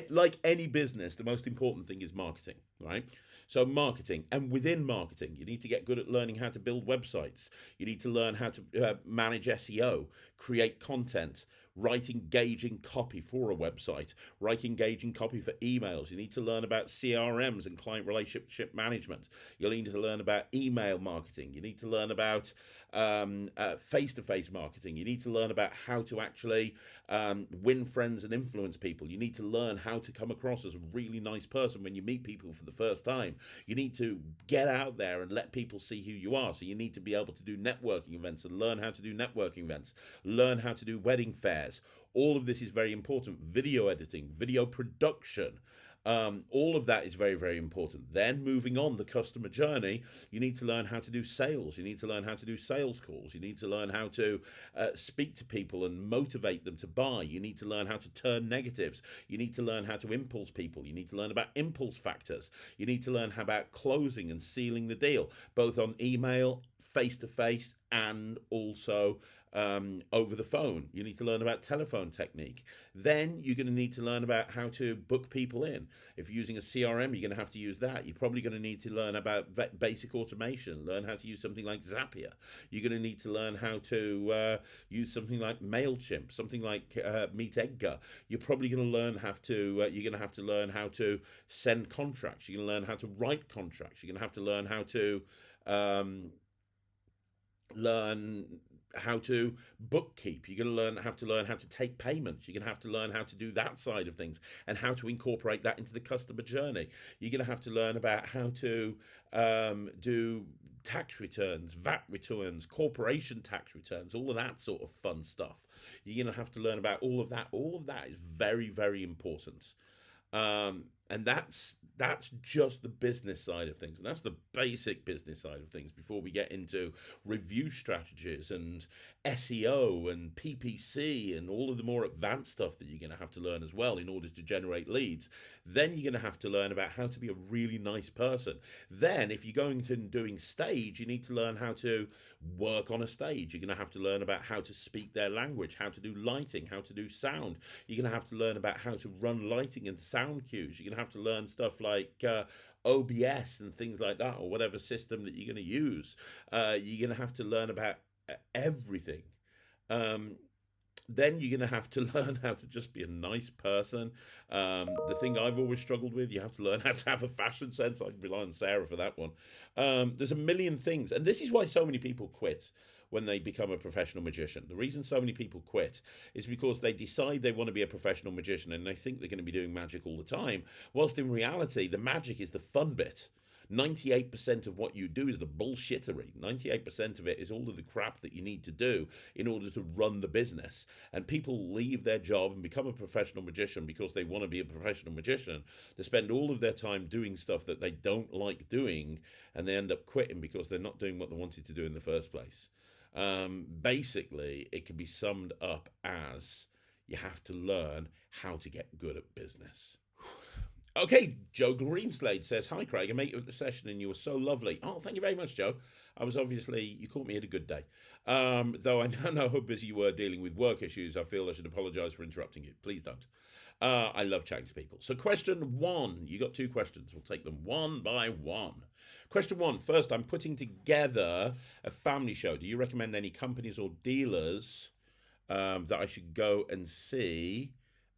like any business, the most important thing is marketing, right? So marketing, and within marketing, you need to get good at learning how to build websites. You need to learn how to manage SEO, create content, write engaging copy for a website, write engaging copy for emails. You need to learn about CRMs and client relationship management. You'll need to learn about email marketing. You need to learn about face-to-face marketing. You need to learn about how to actually win friends and influence people. You need to learn how to come across as a really nice person when you meet people for the first time. You need to get out there and let people see who you are. So you need to be able to do networking events and learn how to do networking events, learn how to do wedding fairs. All of this is very important. Video editing, video production. All of that is very, very important. Then moving on the customer journey, you need to learn how to do sales. You need to learn how to do sales calls. You need to learn how to speak to people and motivate them to buy. You need to learn how to turn negatives. You need to learn how to impulse people. You need to learn about impulse factors. You need to learn how about closing and sealing the deal, both on email, face-to-face, and also over the phone. You need to learn about telephone technique. Then you're going to need to learn about how to book people in. If you're using a CRM, you're going to have to use that. You're probably going to need to learn about basic automation, learn how to use something like Zapier. You're going to need to learn how to use something like MailChimp, something like Meet Edgar. You're probably going to learn how to send contracts. You're going to learn how to write contracts. You're going to have to learn how to learn how to bookkeep. You're going to have to learn how to take payments. You're going to have to learn how to do that side of things and how to incorporate that into the customer journey. You're going to have to learn about how to do tax returns, VAT returns, corporation tax returns, all of that sort of fun stuff. You're going to have to learn about all of that. All of that is very, very important. And that's just the business side of things, and that's the basic business side of things before we get into review strategies and SEO and PPC and all of the more advanced stuff that you're going to have to learn as well in order to generate leads. Then you're going to have to learn about how to be a really nice person. Then if you're going to doing stage, you need to learn how to work on a stage. You're going to have to learn about how to speak their language, how to do lighting, how to do sound. You're going to have to learn about how to run lighting and sound cues. You're going to have to learn stuff like OBS and things like that, or whatever system that you're going to use. You're going to have to learn about everything. then you're going to have to learn how to just be a nice person. The thing I've always struggled with, you have to learn how to have a fashion sense. I rely on Sarah for that one. There's a million things. And this is why so many people quit when they become a professional magician. The reason so many people quit is because they decide they want to be a professional magician and they think they're going to be doing magic all the time, whilst in reality, the magic is the fun bit. 98% of what you do is the bullshittery. 98% of it is all of the crap that you need to do in order to run the business. And people leave their job and become a professional magician because they want to be a professional magician. They spend all of their time doing stuff that they don't like doing, and they end up quitting because they're not doing what they wanted to do in the first place. Basically, it can be summed up as you have to learn how to get good at business. Okay, Joe Greenslade says, "Hi, Craig. I met you at the session and you were so lovely." Oh, thank you very much, Joe. You caught me at a good day. Though I now know how busy you were dealing with work issues, I feel I should apologise for interrupting you. Please don't. I love chatting to people. So question one, you got two questions. We'll take them one by one. Question one, first, I'm putting together a family show. Do you recommend any companies or dealers that I should go and see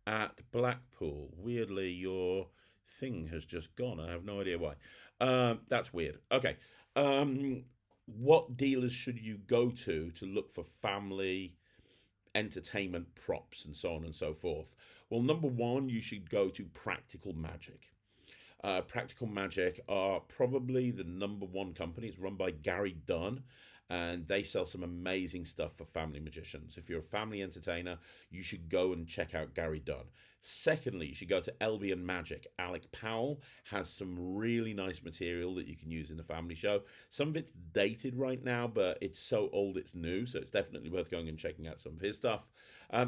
at Blackpool? Weirdly, your thing has just gone. I have no idea why. That's weird. Okay. What dealers should you go to look for family entertainment props and so on and so forth? Well, number one, you should go to Practical Magic. Practical Magic are probably the number one company. It's run by Gary Dunn, and they sell some amazing stuff for family magicians. If you're a family entertainer, you should go and check out Gary Dunn. Secondly, you should go to Albion Magic. Alec Powell has some really nice material that you can use in the family show. Some of it's dated right now, but it's so old it's new, so it's definitely worth going and checking out some of his stuff.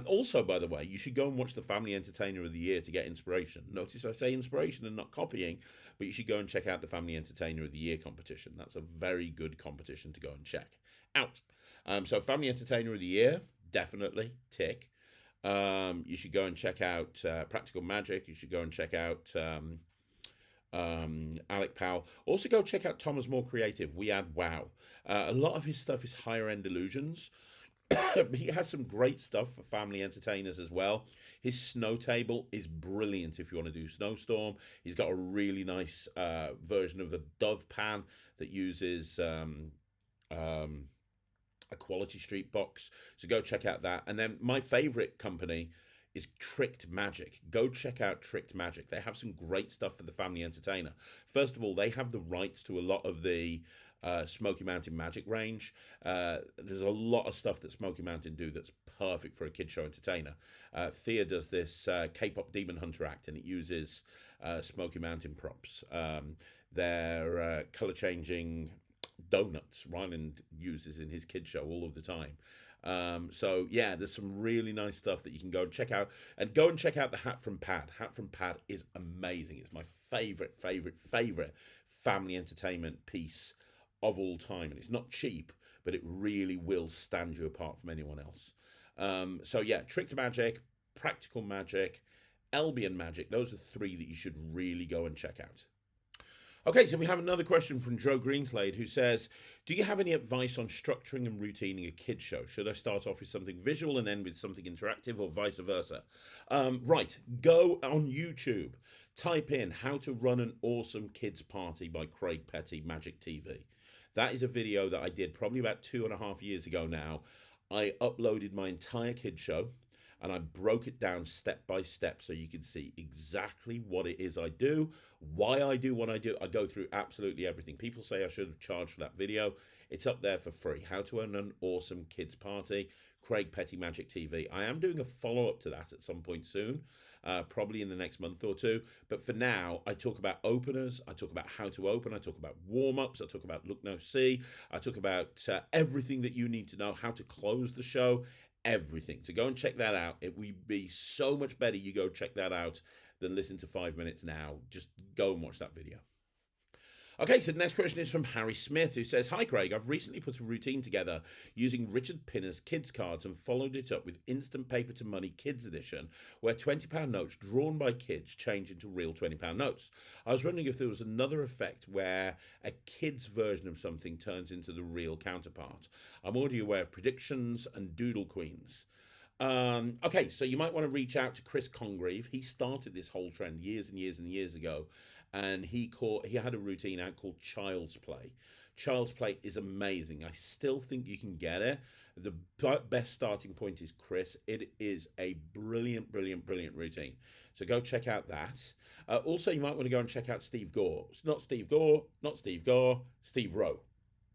Also, by the way, you should go and watch the Family Entertainer of the Year to get inspiration. Notice I say inspiration and not copying, but you should go and check out the Family Entertainer of the Year competition. That's a very good competition to go and check out. So Family Entertainer of the Year, definitely, tick. You should go and check out Practical Magic. You should go and check out Alec Powell. Also go check out Thomas More Creative. We Add Wow. A lot of his stuff is higher end illusions. He has some great stuff for family entertainers as well. His snow table is brilliant if you want to do Snowstorm. He's got a really nice version of the Dove Pan that uses a Quality Street box. So go check out that. And then my favorite company is Tricked Magic. Go check out Tricked Magic. They have some great stuff for the family entertainer. First of all, they have the rights to a lot of the Smoky Mountain Magic range. There's a lot of stuff that Smoky Mountain do that's perfect for a kid show entertainer. Thea does this K-pop Demon Hunter act, and it uses Smoky Mountain props. They're color changing donuts Ryland uses in his kid show all of the time. So yeah, there's some really nice stuff that you can go and check out, and go and check out the Hat from Pad. Hat from Pad is amazing. It's my favorite family entertainment piece of all time, and it's not cheap, but it really will stand you apart from anyone else. So yeah, Tricked Magic, Practical Magic, Albion Magic, those are three that you should really go and check out. Okay, so we have another question from Joe Greenslade, who says, "Do you have any advice on structuring and routining a kid show? Should I start off with something visual and end with something interactive, or vice versa?" Right, go on YouTube, type in "How to Run an Awesome Kids Party" by Craig Petty, Magic TV. That is a video that I did probably about 2.5 years ago now. I uploaded my entire kid show, and I broke it down step by step so you can see exactly what it is I do, why I do what I do. I go through absolutely everything. People say I should have charged for that video. It's up there for free. How to Run an Awesome Kids Party, Craig Petty Magic TV. I am doing a follow-up to that at some point soon, probably in the next month or two. But for now, I talk about openers. I talk about how to open. I talk about warm-ups. I talk about look, no, see. I talk about everything that you need to know, how to close the show, everything. So go and check that out. It would be so much better you go check that out than listen to 5 minutes now. Just go and watch that video. Okay, so the next question is from Harry Smith, who says, "Hi Craig, I've recently put a routine together using Richard Pinner's kids cards and followed it up with Instant Paper to Money Kids Edition, where £20 notes drawn by kids change into real £20 notes. I was wondering if there was another effect where a kid's version of something turns into the real counterpart. I'm already aware of predictions and doodle queens. Okay, so you might want to reach out to Chris Congreve. He started this whole trend years and years and years ago, and he had a routine out called Child's Play. Child's Play is amazing. I still think you can get it. The best starting point is Chris. It is a brilliant, brilliant, brilliant routine. So go check out that. Also, you might want to go and check out Steve Gore. It's not Steve Gore, not Steve Gore, Steve Rowe.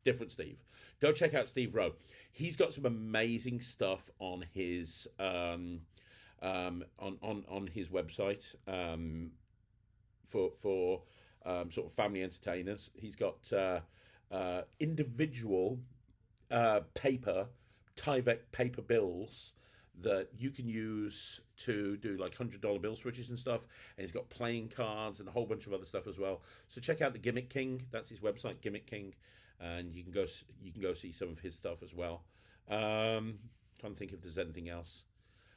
Different Steve. Go check out Steve Rowe. He's got some amazing stuff on his on his website for sort of family entertainers. He's got individual paper Tyvek paper bills that you can use to do like $100 bill switches and stuff. And he's got playing cards and a whole bunch of other stuff as well. So check out the Gimmick King. That's his website, Gimmick King, and you can go see some of his stuff as well. Trying to think if there's anything else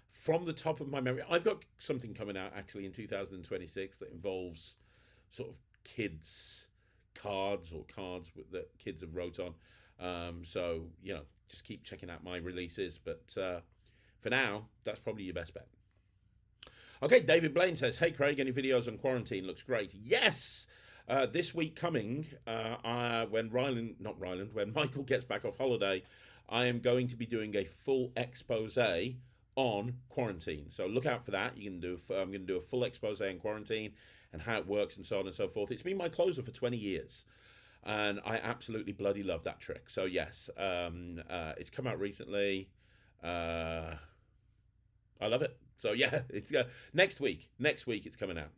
from the top of my memory. I've got something coming out actually in 2026 that involves sort of kids cards or cards that kids have wrote on. So you know, just keep checking out my releases. But for now, that's probably your best bet. Okay, David Blaine says, "Hey Craig, any videos on quarantine? Looks great." Yes. This week coming, when when Michael gets back off holiday, I am going to be doing a full expose on quarantine. So look out for that. I'm going to do a full expose on quarantine and how it works and so on and so forth. It's been my closer for 20 years. And I absolutely bloody love that trick. So yes, it's come out recently. I love it. So yeah, it's next week. Next week it's coming out.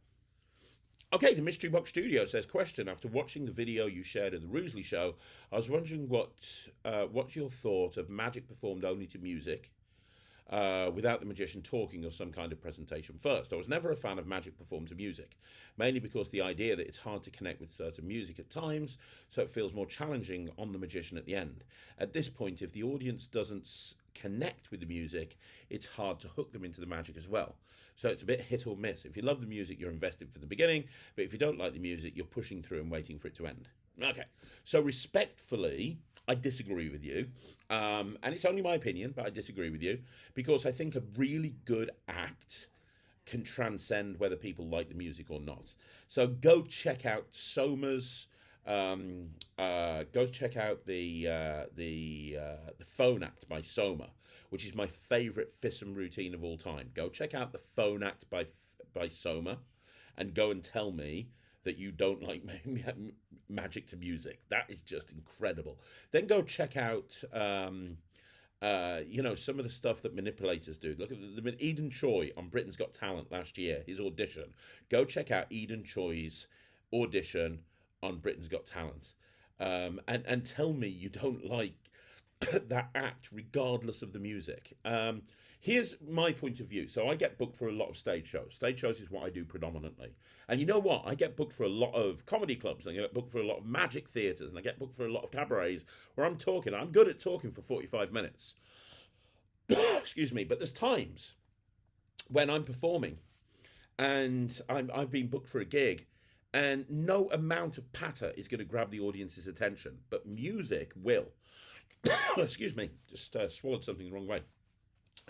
Okay, the Mystery Box Studio says, question, after watching the video you shared at the Roosley show, I was wondering what's your thought of magic performed only to music, without the magician talking or some kind of presentation first. I was never a fan of magic performed to music, mainly because the idea that it's hard to connect with certain music at times, so it feels more challenging on the magician at the end. At this point, if the audience doesn't connect with the music, it's hard to hook them into the magic as well. So it's a bit hit or miss. If you love the music, you're invested from the beginning, but if you don't like the music, you're pushing through and waiting for it to end. Okay, so respectfully, I disagree with you, and it's only my opinion, but I disagree with you, because I think a really good act can transcend whether people like the music or not. So go check out Soma's, go check out the phone act by Soma, which is my favorite FISM routine of all time. Go check out the phone act by Soma, and go and tell me that you don't like magic to music. That is just incredible. Then go check out, some of the stuff that manipulators do. Look at the Eden Choi on Britain's Got Talent last year, his audition. Go check out Eden Choi's audition on Britain's Got Talent, and tell me you don't like that act regardless of the music. Here's my point of view. So I get booked for a lot of stage shows. Stage shows is what I do predominantly. And you know what? I get booked for a lot of comedy clubs, and I get booked for a lot of magic theatres, and I get booked for a lot of cabarets where I'm talking. I'm good at talking for 45 minutes. Excuse me. But there's times when I'm performing and I've been booked for a gig, and no amount of patter is going to grab the audience's attention, but music will. Excuse me, just swallowed something the wrong way,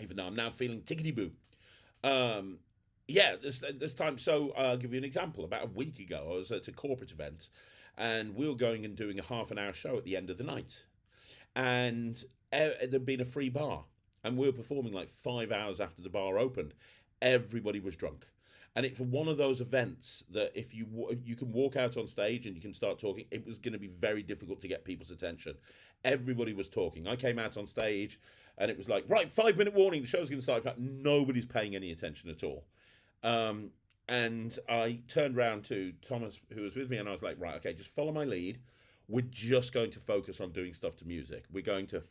even though I'm now feeling tickety-boo. This time, so I'll give you an example. About a week ago, I was at a corporate event, and we were going and doing a half-an-hour show at the end of the night, and there'd been a free bar, and we were performing like 5 hours after the bar opened. Everybody was drunk. And it's one of those events that if you can walk out on stage and you can start talking, it was going to be very difficult to get people's attention. Everybody was talking. I came out on stage and it was like, right, 5-minute warning, the show's going to start. In fact, nobody's paying any attention at all. And I turned around to Thomas, who was with me, and I was like, right, okay, just follow my lead. We're just going to focus on doing stuff to music. We're going to,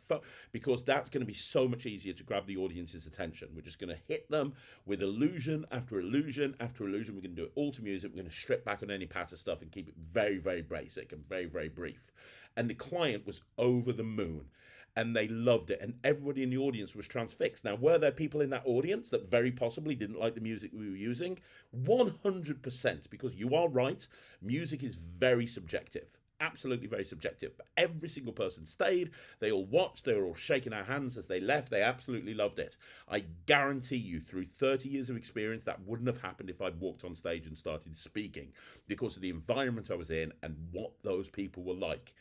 because that's going to be so much easier to grab the audience's attention. We're just going to hit them with illusion after illusion after illusion. We're going to do it all to music. We're going to strip back on any patter stuff and keep it very, very basic and very, very brief. And the client was over the moon, and they loved it. And everybody in the audience was transfixed. Now, were there people in that audience that very possibly didn't like the music we were using? 100%, because you are right. Music is very subjective. absolutely very subjective. But every single person stayed. They all watched. They were all shaking our hands as they left. They absolutely loved it. I guarantee you, through 30 years of experience, that wouldn't have happened if I'd walked on stage and started speaking, because of the environment I was in and what those people were like.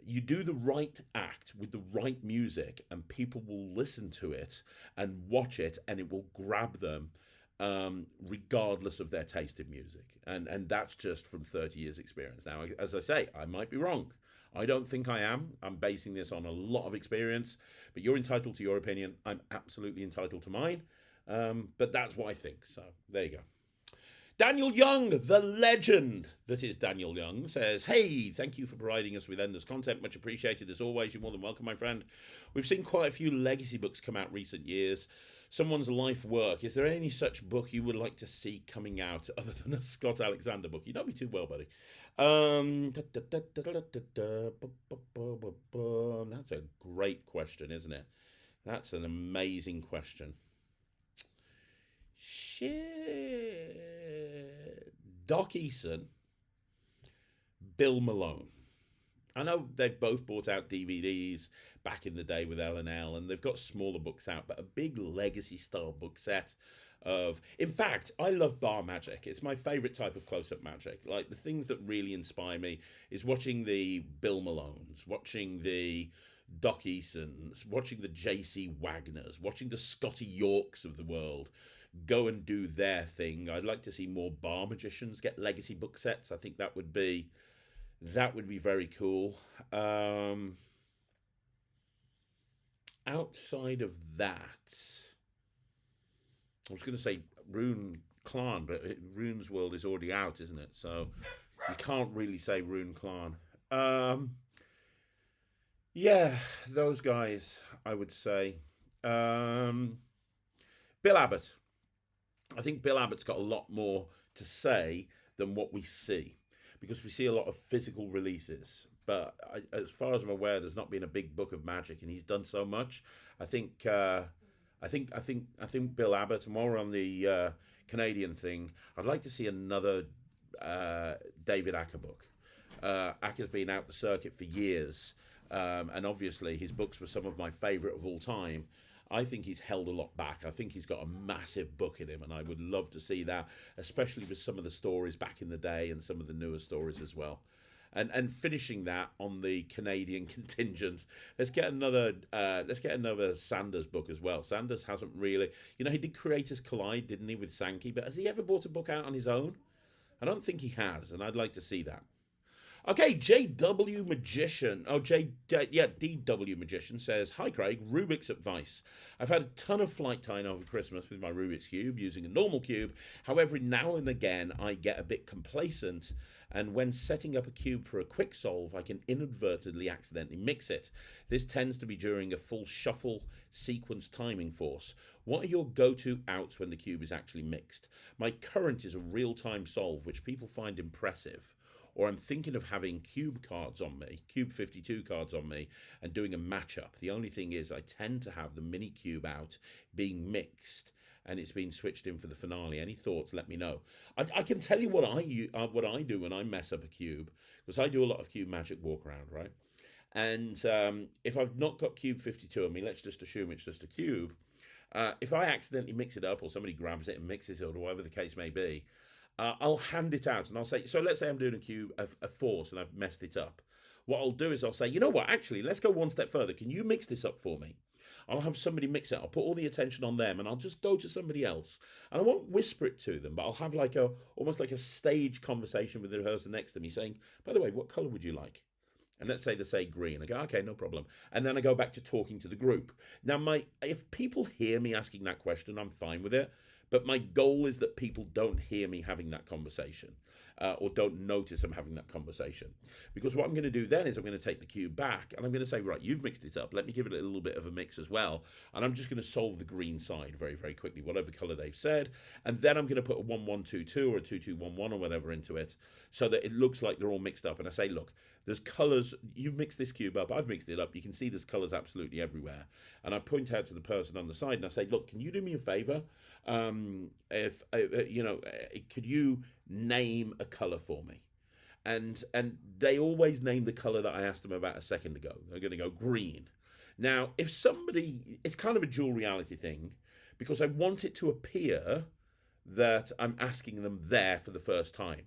You do the right act with the right music, and people will listen to it and watch it, and it will grab them, regardless of their taste in music. And that's just from 30 years experience. Now, as I say, I might be wrong. I don't think I am. I'm basing this on a lot of experience, but you're entitled to your opinion. I'm absolutely entitled to mine. But that's what I think. So there you go. Daniel Young, the legend that is Daniel Young, says, hey, thank you for providing us with endless content. Much appreciated as always. You're more than welcome, my friend. We've seen quite a few legacy books come out recent years. Someone's life work. Is there any such book you would like to see coming out other than a Scott Alexander book? You know me too well, buddy. That's a great question, isn't it? That's an amazing question. Shit. Doc Eason, Bill Malone. I know they've both brought out DVDs back in the day with L&L, and they've got smaller books out, but a big legacy-style book set of... In fact, I love bar magic. It's my favourite type of close-up magic. Like, the things that really inspire me is watching the Bill Malones, watching the Doc Easons, watching the J.C. Wagners, watching the Scotty Yorks of the world go and do their thing. I'd like to see more bar magicians get legacy book sets. I think that would be very cool. Outside of that, I was going to say Rune Clan, but Rune's World is already out, isn't it? So you can't really say Rune Clan. Yeah, those guys, I would say. Bill Abbott. I think Bill Abbott's got a lot more to say than what we see, because we see a lot of physical releases. But as far as I'm aware, there's not been a big book of magic, and he's done so much. I think Bill Abbott. And while we're on the Canadian thing, I'd like to see another David Acker book. Acker's been out the circuit for years, and obviously his books were some of my favourite of all time. I think he's held a lot back. I think he's got a massive book in him, and I would love to see that, especially with some of the stories back in the day and some of the newer stories as well. And finishing that on the Canadian contingent, let's get another Sanders book as well. Sanders hasn't really, he did Creators Collide, didn't he, with Sankey? But has he ever brought a book out on his own? I don't think he has, and I'd like to see that. Okay, JW Magician. DW Magician says, hi Craig, Rubik's advice. I've had a ton of flight time over Christmas with my Rubik's Cube using a normal cube. However, now and again, I get a bit complacent, and when setting up a cube for a quick solve, I can inadvertently accidentally mix it. This tends to be during a full shuffle sequence timing force. What are your go-to outs when the cube is actually mixed? My current is a real-time solve, which people find impressive. Or I'm thinking of having Cube 52 cards on me, and doing a matchup. The only thing is I tend to have the mini cube out being mixed, and it's been switched in for the finale. Any thoughts? Let me know. I can tell you what I do when I mess up a cube, because I do a lot of cube magic walk around, right? And if I've not got Cube 52 on me, let's just assume it's just a cube. If I accidentally mix it up, or somebody grabs it and mixes it, or whatever the case may be, I'll hand it out and I'll say, so let's say I'm doing a cube, a force, and I've messed it up. What I'll do is I'll say, you know what, actually, let's go one step further. Can you mix this up for me? I'll have somebody mix it. I'll put all the attention on them, and I'll just go to somebody else. And I won't whisper it to them, but I'll have almost like a stage conversation with the person next to me saying, by the way, what colour would you like? And let's say they say green. I go, okay, no problem. And then I go back to talking to the group. Now, if people hear me asking that question, I'm fine with it. But my goal is that people don't hear me having that conversation, or don't notice I'm having that conversation. Because what I'm going to do then is I'm going to take the cube back, and I'm going to say, right, you've mixed it up. Let me give it a little bit of a mix as well. And I'm just going to solve the green side very, very quickly, whatever colour they've said. And then I'm going to put a 1-1-2-2 or a 2-2-1-1 or whatever into it, so that it looks like they're all mixed up. And I say, look, there's colours. You've mixed this cube up. I've mixed it up. You can see there's colours absolutely everywhere. And I point out to the person on the side, and I say, look, can you do me a favour? Could you name a colour for me? and they always name the color that I asked them about a second ago. They're going to go green. Now, if somebody, it's kind of a dual reality thing, because I want it to appear that I'm asking them there for the first time.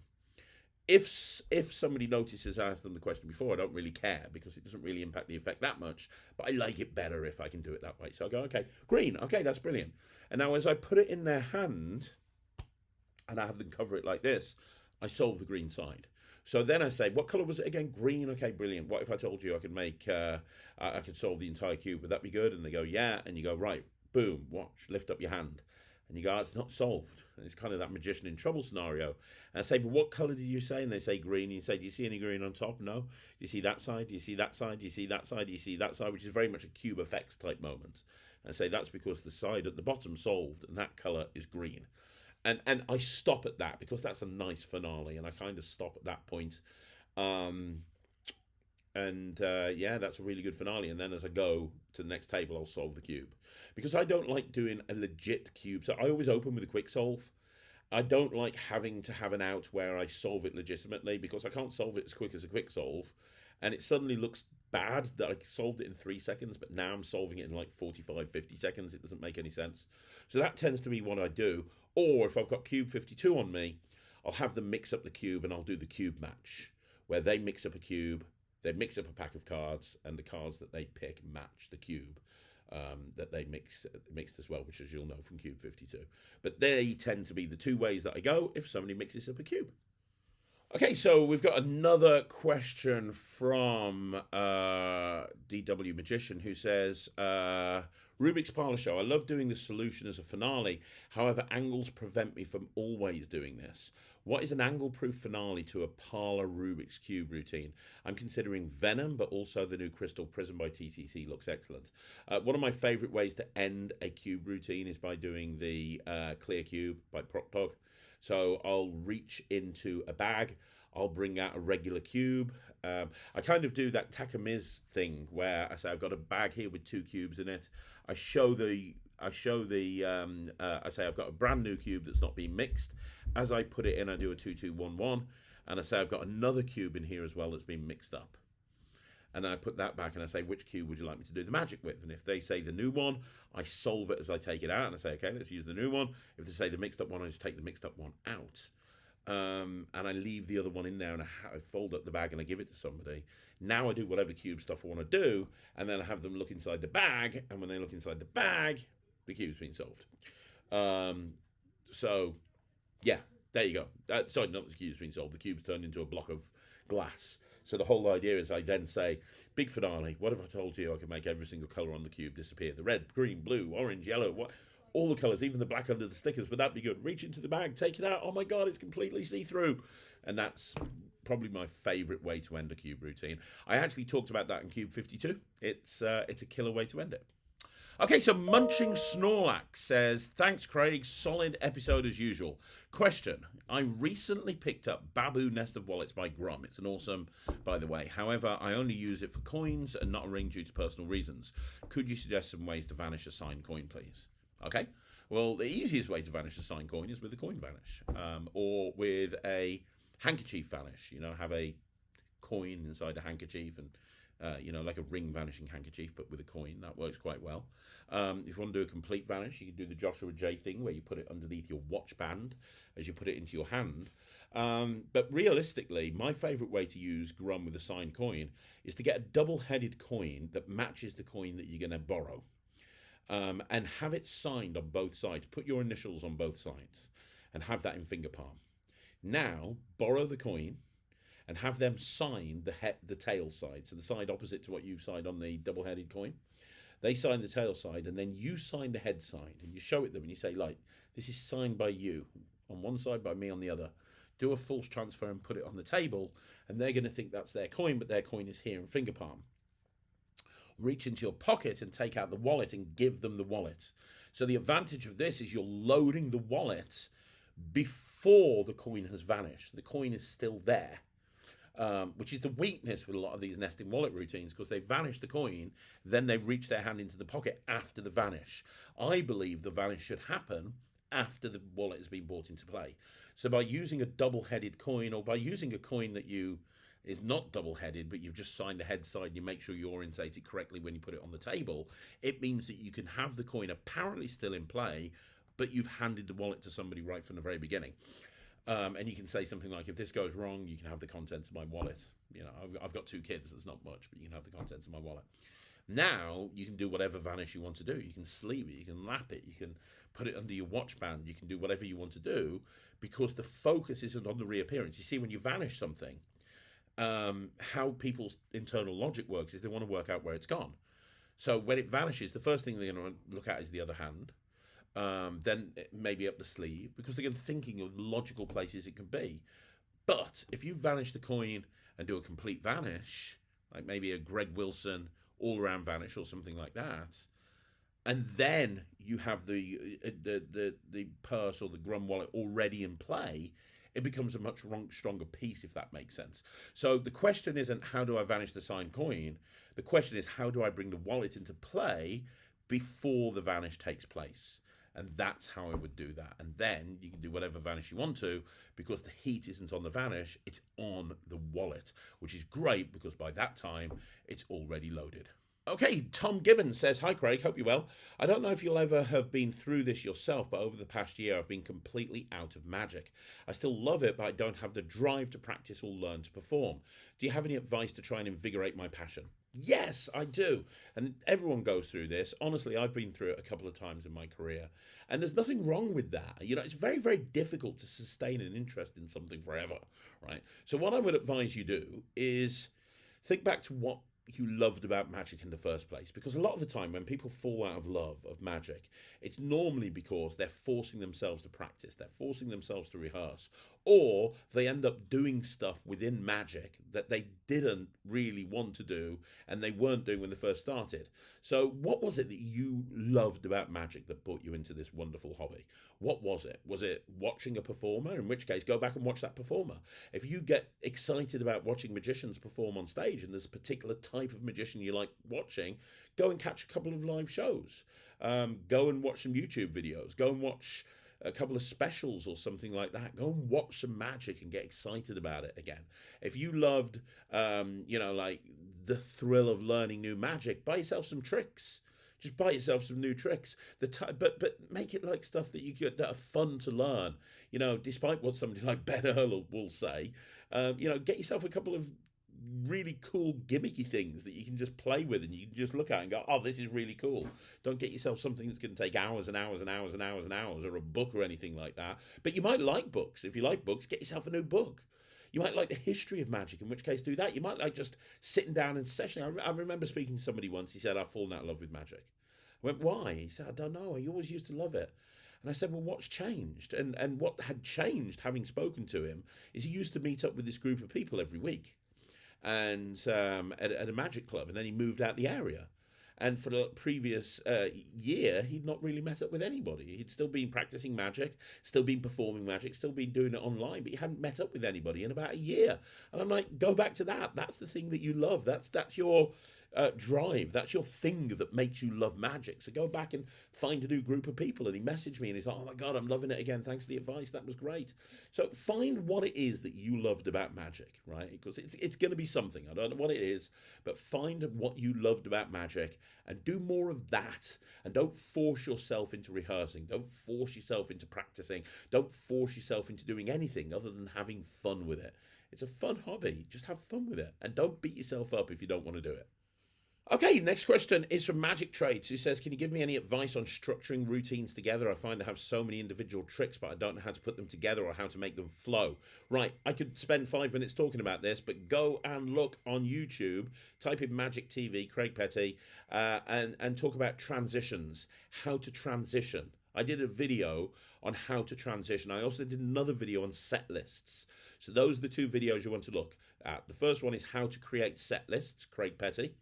If somebody notices I asked them the question before, I don't really care, because it doesn't really impact the effect that much, but I like it better if I can do it that way. So I go, okay, green, okay, that's brilliant. And now as I put it in their hand, and I have them cover it like this, I solve the green side. So then I say, what color was it again? Green. Okay, brilliant. What if I told you I could make, I could solve the entire cube? Would that be good? And they go, yeah. And you go, right, boom, watch, lift up your hand. And you go, oh, it's not solved. And it's kind of that magician in trouble scenario. And I say, but what color did you say? And they say green. And you say, do you see any green on top? No. Do you see that side? Do you see that side? Do you see that side? Do you see that side? Which is very much a cube effects type moment. And I say, that's because the side at the bottom solved, and that color is green. And I stop at that, because that's a nice finale, and I kind of stop at that point. Yeah, that's a really good finale. And then as I go to the next table, I'll solve the cube, because I don't like doing a legit cube. So I always open with a quick solve. I don't like having to have an out where I solve it legitimately, because I can't solve it as quick as a quick solve, and it suddenly looks bad that I solved it in 3 seconds, but now I'm solving it in like 45, 50 seconds. It doesn't make any sense. So that tends to be what I do. Or if I've got cube 52 on me, I'll have them mix up the cube, and I'll do the cube match, where they mix up a cube, they mix up a pack of cards, and the cards that they pick match the cube that they mixed as well, which, as you'll know, from cube 52. But they tend to be the 2 ways that I go if somebody mixes up a cube. Okay, so we've got another question from DW Magician, who says, Rubik's Parlour Show, I love doing the solution as a finale. However, angles prevent me from always doing this. What is an angle-proof finale to a Parlour Rubik's Cube routine? I'm considering Venom, but also the new Crystal Prism by TCC looks excellent. One of my favourite ways to end a cube routine is by doing the Clear Cube by Proctog. So I'll reach into a bag, I'll bring out a regular cube. I kind of do that Takamiz thing where I say I've got a bag here with 2 cubes in it. I say I've got a brand new cube that's not been mixed. As I put it in, I do a 2-2-1-1, and I say I've got another cube in here as well that's been mixed up. And then I put that back and I say, which cube would you like me to do the magic with? And if they say the new one, I solve it as I take it out. And I say, okay, let's use the new one. If they say the mixed up one, I just take the mixed up one out. And I leave the other one in there, and I fold up the bag and I give it to somebody. Now I do whatever cube stuff I want to do. And then I have them look inside the bag. And when they look inside the bag, the cube's been solved. So, yeah, there you go. Sorry, not the cube's been solved. The cube's turned into a block of glass. So the whole idea is I then say, big finale, what if I told you I could make every single colour on the cube disappear? The red, green, blue, orange, yellow, all the colours, even the black under the stickers. Would that be good? Reach into the bag, take it out. Oh my God, it's completely see-through. And that's probably my favourite way to end a cube routine. I actually talked about that in Cube 52. It's a killer way to end it. Okay, so Munching Snorlax says, thanks, Craig. Solid episode as usual. Question. I recently picked up Babu Nest of Wallets by Grum. It's an awesome, by the way. However, I only use it for coins and not a ring due to personal reasons. Could you suggest some ways to vanish a signed coin, please? Okay. Well, the easiest way to vanish a signed coin is with a coin vanish. Or with a handkerchief vanish. You know, have a coin inside a handkerchief and like a ring vanishing handkerchief, but with a coin. That works quite well. If you want to do a complete vanish, you can do the Joshua J thing where you put it underneath your watch band as you put it into your hand. But realistically, my favourite way to use Grum with a signed coin is to get a double-headed coin that matches the coin that you're going to borrow. And have it signed on both sides. Put your initials on both sides and have that in finger palm. Now, borrow the coin and have them sign the tail side, so the side opposite to what you signed on the double-headed coin. They sign the tail side, and then you sign the head side, and you show it them, and you say, like, this is signed by you on one side, by me on the other. Do a false transfer and put it on the table, and they're going to think that's their coin, but their coin is here in finger palm. Reach into your pocket and take out the wallet and give them the wallet. So the advantage of this is you're loading the wallet before the coin has vanished. The coin is still there. Which is the weakness with a lot of these nesting wallet routines, because they vanish the coin, then they reach their hand into the pocket after the vanish. I believe the vanish should happen after the wallet has been brought into play. So by using a double-headed coin, or by using a coin that is not double-headed, but you've just signed the head side and you make sure you orientate it correctly when you put it on the table, it means that you can have the coin apparently still in play, but you've handed the wallet to somebody right from the very beginning. And you can say something like, if this goes wrong, you can have the contents of my wallet. You know, I've got 2 kids, that's not much, but you can have the contents of my wallet. Now, you can do whatever Vanish you want to do. You can sleeve it, you can lap it, you can put it under your watch band, you can do whatever you want to do, because the focus isn't on the reappearance. You see, when you vanish something, how people's internal logic works is they want to work out where it's gone. So when it vanishes, the first thing they're going to look at is the other hand, then maybe up the sleeve, because they're thinking of logical places it could be. But if you vanish the coin and do a complete vanish, like maybe a Greg Wilson all-around vanish or something like that, and then you have the purse or the Grum wallet already in play, it becomes a much stronger piece, if that makes sense. So the question isn't how do I vanish the signed coin? The question is how do I bring the wallet into play before the vanish takes place? And that's how I would do that. And then you can do whatever vanish you want to, because the heat isn't on the vanish, it's on the wallet, which is great because by that time it's already loaded. Okay, Tom Gibbons says, hi Craig, hope you're well. I don't know if you'll ever have been through this yourself, but over the past year I've been completely out of magic. I still love it, but I don't have the drive to practice or learn to perform. Do you have any advice to try and invigorate my passion? Yes, I do. And everyone goes through this. Honestly, I've been through it a couple of times in my career. And there's nothing wrong with that. You know, it's very, very difficult to sustain an interest in something forever, right? So what I would advise you do is think back to what you loved about magic in the first place, because a lot of the time when people fall out of love of magic, it's normally because they're forcing themselves to practice, they're forcing themselves to rehearse, or they end up doing stuff within magic that they didn't really want to do and they weren't doing when they first started. So what was it that you loved about magic that brought you into this wonderful hobby? What was it? Was it watching a performer? In which case, go back and watch that performer. If you get excited about watching magicians perform on stage and there's a particular type of magician you like watching, go and catch a couple of live shows. Go and watch some YouTube videos. Go and watch a couple of specials or something like that. Go and watch some magic and get excited about it again. If you loved, like the thrill of learning new magic, buy yourself some tricks. Just buy yourself some new tricks. But make it like stuff that are fun to learn. You know, despite what somebody like Ben Earl will say, get yourself a couple of really cool gimmicky things that you can just play with and you can just look at and go, oh, this is really cool. Don't get yourself something that's going to take hours and hours and hours and hours and hours, or a book or anything like that. But you might like books. If you like books, get yourself a new book. You might like the history of magic, in which case do that. You might like just sitting down and sessioning. I remember speaking to somebody once. He said, I've fallen out of love with magic. I went, why? He said, I don't know. I always used to love it. And I said, well, what's changed? And what had changed, having spoken to him, is he used to meet up with this group of people every week and at a magic club, and then he moved out the area. And for the previous year, he'd not really met up with anybody. He'd still been practicing magic, still been performing magic, still been doing it online, but he hadn't met up with anybody in about a year. And I'm like, go back to that. That's the thing that you love. That's your drive. That's your thing that makes you love magic. So go back and find a new group of people. And he messaged me and he's like, oh my God, I'm loving it again. Thanks for the advice. That was great. So find what it is that you loved about magic, right? Because it's going to be something. I don't know what it is, but find what you loved about magic and do more of that. And don't force yourself into rehearsing. Don't force yourself into practicing. Don't force yourself into doing anything other than having fun with it. It's a fun hobby. Just have fun with it. And don't beat yourself up if you don't want to do it. Okay, next question is from Magic Trades, who says, can you give me any advice on structuring routines together? I find I have so many individual tricks, but I don't know how to put them together or how to make them flow. Right, I could spend 5 minutes talking about this, but go and look on YouTube, type in Magic TV, Craig Petty, and talk about transitions, how to transition. I did a video on how to transition. I also did another video on set lists. So those are the 2 videos you want to look at. The first one is how to create set lists, Craig Petty.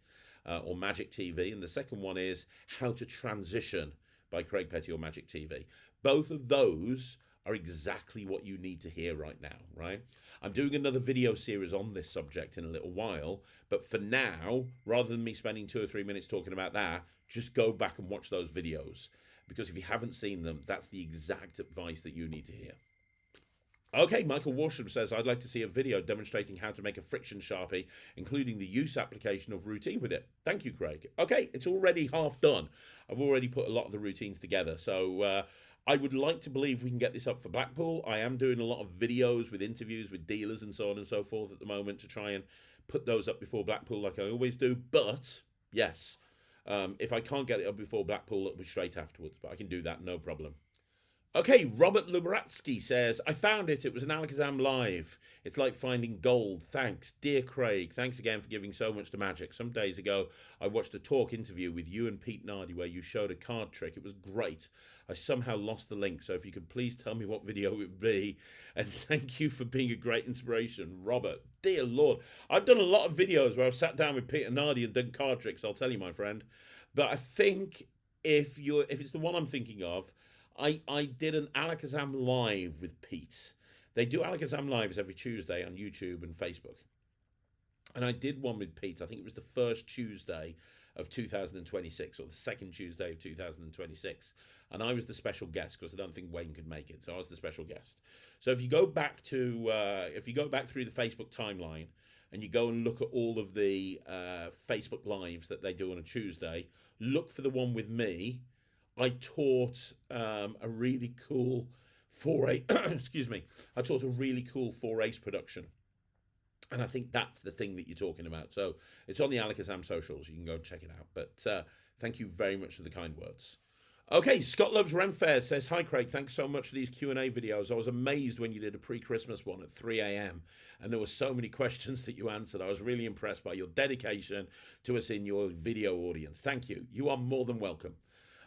Or Magic TV, and the second one is How to Transition by Craig Petty or Magic TV. Both of those are exactly what you need to hear right now, right? I'm doing another video series on this subject in a little while, but for now, rather than me spending 2 or 3 minutes talking about that, just go back and watch those videos, because if you haven't seen them, that's the exact advice that you need to hear. Okay, Michael Warsham says, I'd like to see a video demonstrating how to make a Frixon Sharpie, including the use application of routine with it. Thank you, Craig. Okay, it's already half done. I've already put a lot of the routines together. So I would like to believe we can get this up for Blackpool. I am doing a lot of videos with interviews with dealers and so on and so forth at the moment to try and put those up before Blackpool like I always do. But, yes, if I can't get it up before Blackpool, it'll be straight afterwards. But I can do that, no problem. Okay, Robert Luberatsky says, I found it. It was an Alakazam live. It's like finding gold. Thanks. Dear Craig, thanks again for giving so much to Magic. Some days ago, I watched a talk interview with you and Pete Nardi where you showed a card trick. It was great. I somehow lost the link, so if you could please tell me what video it would be. And thank you for being a great inspiration, Robert. Dear Lord. I've done a lot of videos where I've sat down with Pete and Nardi and done card tricks, I'll tell you, my friend. But I think if it's the one I'm thinking of, I did an Alakazam live with Pete. They do Alakazam lives every Tuesday on YouTube and Facebook. And I did one with Pete. I think it was the first Tuesday of 2026 or the second Tuesday of 2026. And I was the special guest because I don't think Wayne could make it. So I was the special guest. So if you go back through the Facebook timeline and you go and look at all of the Facebook lives that they do on a Tuesday, look for the one with me. I taught a really cool 4-ace, excuse me, I taught a really cool 4-ace production. And I think that's the thing that you're talking about. So it's on the Alakazam socials. You can go and check it out. But thank you very much for the kind words. Okay, Scott Loves Renfair says, hi, Craig. Thanks so much for these Q&A videos. I was amazed when you did a pre-Christmas one at 3 a.m. and there were so many questions that you answered. I was really impressed by your dedication to us in your video audience. Thank you. You are more than welcome.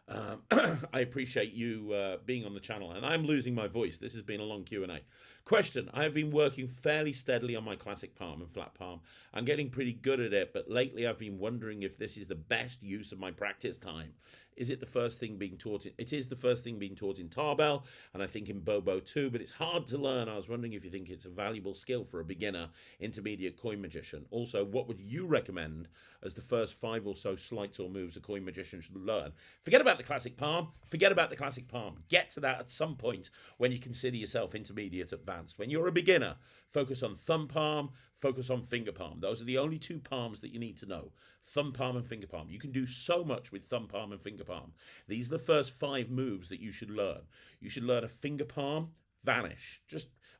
I appreciate you being on the channel, and I'm losing my voice. This has been a long Q&A. Question: I have been working fairly steadily on my classic palm and flat palm. I'm getting pretty good at it, but lately I've been wondering if this is the best use of my practice time. Is it the first thing being taught? It is the first thing being taught in Tarbell, and I think in Bobo too, but it's hard to learn. I was wondering if you think it's a valuable skill for a beginner, intermediate coin magician. Also, what would you recommend as the first 5 or so sleights or moves a coin magician should learn? Forget about the classic palm. Forget about the classic palm. Get to that at some point when you consider yourself intermediate advanced. When you're a beginner, focus on thumb palm, focus on finger palm. Those are the only 2 palms that you need to know. Thumb palm and finger palm. You can do so much with thumb palm and finger palm. These are the first 5 moves that you should learn. You should learn a finger palm, vanish,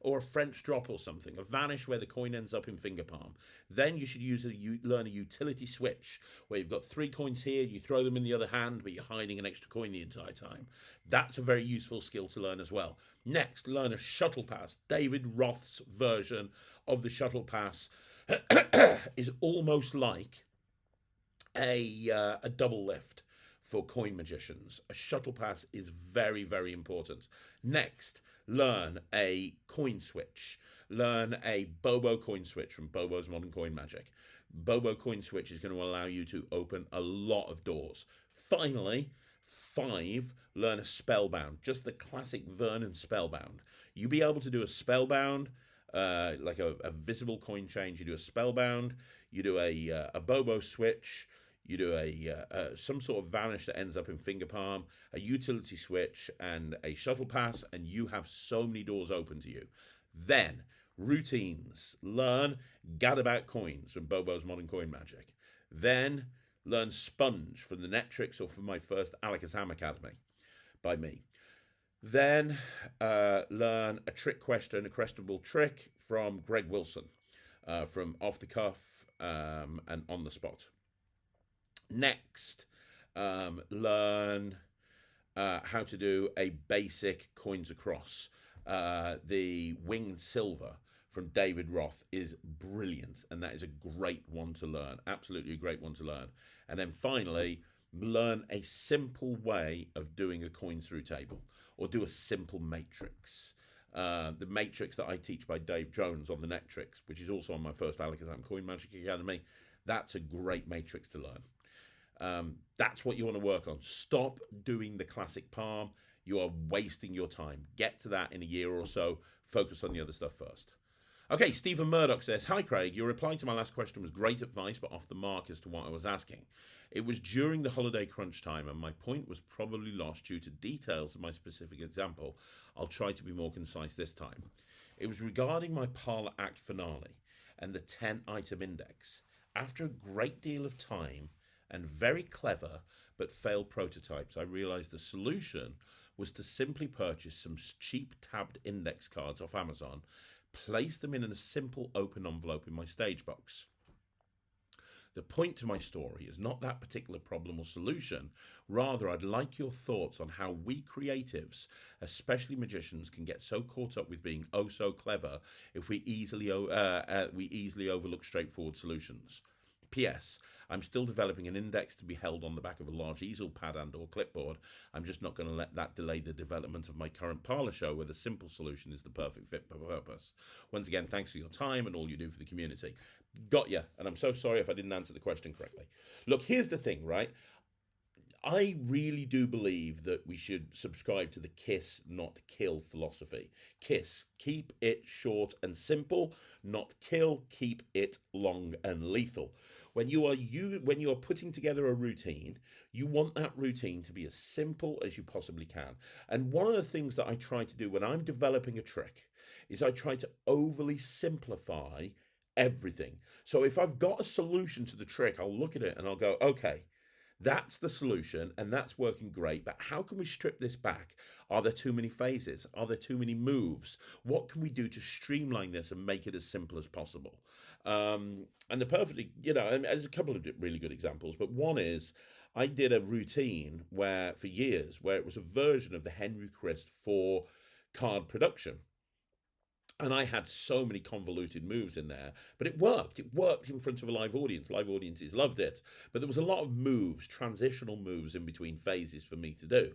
or a French drop or something, a vanish where the coin ends up in finger palm. Then you should learn a utility switch where you've got 3 coins here, you throw them in the other hand, but you're hiding an extra coin the entire time. That's a very useful skill to learn as well. Next, learn a shuttle pass. David Roth's version of the shuttle pass is almost like a double lift for coin magicians. A shuttle pass is very, very important. Next, learn a coin switch. Learn a Bobo coin switch from Bobo's Modern Coin Magic. Bobo coin switch is going to allow you to open a lot of doors. Finally, 5, learn a spellbound. Just the classic Vernon spellbound. You'll be able to do a spellbound, like a visible coin change. You do a spellbound, you do a Bobo switch, you do some sort of vanish that ends up in finger palm, a utility switch, and a shuttle pass, and you have so many doors open to you. Then, routines. Learn Gadabout coins from Bobo's Modern Coin Magic. Then, learn Sponge from the Netrix or from my first Alakazam Academy by me. Then, learn a trick question, a questionable trick from Greg Wilson from Off the Cuff and On the Spot. Next, learn how to do a basic coins across. The Winged Silver from David Roth is brilliant, and that is a great one to learn. Absolutely a great one to learn. And then finally, learn a simple way of doing a coin through table, or do a simple matrix. The matrix that I teach by Dave Jones on the Netrix, which is also on my first Alakazam Coin Magic Academy, that's a great matrix to learn. That's what you want to work on. Stop doing the classic palm. You are wasting your time. Get to that in a year or so. Focus on the other stuff first. Okay, Stephen Murdoch says, Hi Craig, your reply to my last question was great advice, but off the mark as to what I was asking. It was during the holiday crunch time, and my point was probably lost due to details of my specific example. I'll try to be more concise this time. It was regarding my Parlour Act finale and the 10-item index. After a great deal of time and very clever but failed prototypes, I realized the solution was to simply purchase some cheap tabbed index cards off Amazon, place them in a simple open envelope in my stage box. The point to my story is not that particular problem or solution. Rather, I'd like your thoughts on how we creatives, especially magicians, can get so caught up with being oh so clever if we easily overlook straightforward solutions. P.S. I'm still developing an index to be held on the back of a large easel pad and or clipboard. I'm just not going to let that delay the development of my current Parlour show where the simple solution is the perfect fit for purpose. Once again, thanks for your time and all you do for the community. Got ya, and I'm so sorry if I didn't answer the question correctly. Look, here's the thing, right? I really do believe that we should subscribe to the KISS, not kill philosophy. KISS, keep it short and simple, not kill, keep it long and lethal. When you are putting together a routine, you want that routine to be as simple as you possibly can. And one of the things that I try to do when I'm developing a trick is I try to overly simplify everything. So if I've got a solution to the trick, I'll look at it and I'll go, okay, that's the solution and that's working great, but how can we strip this back? Are there too many phases? Are there too many moves? What can we do to streamline this and make it as simple as possible? And the perfectly, and there's a couple of really good examples, but one is I did a routine where for years where it was a version of the Henry Christ for card production. And I had so many convoluted moves in there, but it worked. It worked in front of a live audience. Live audiences loved it. But there was a lot of moves, transitional moves in between phases for me to do.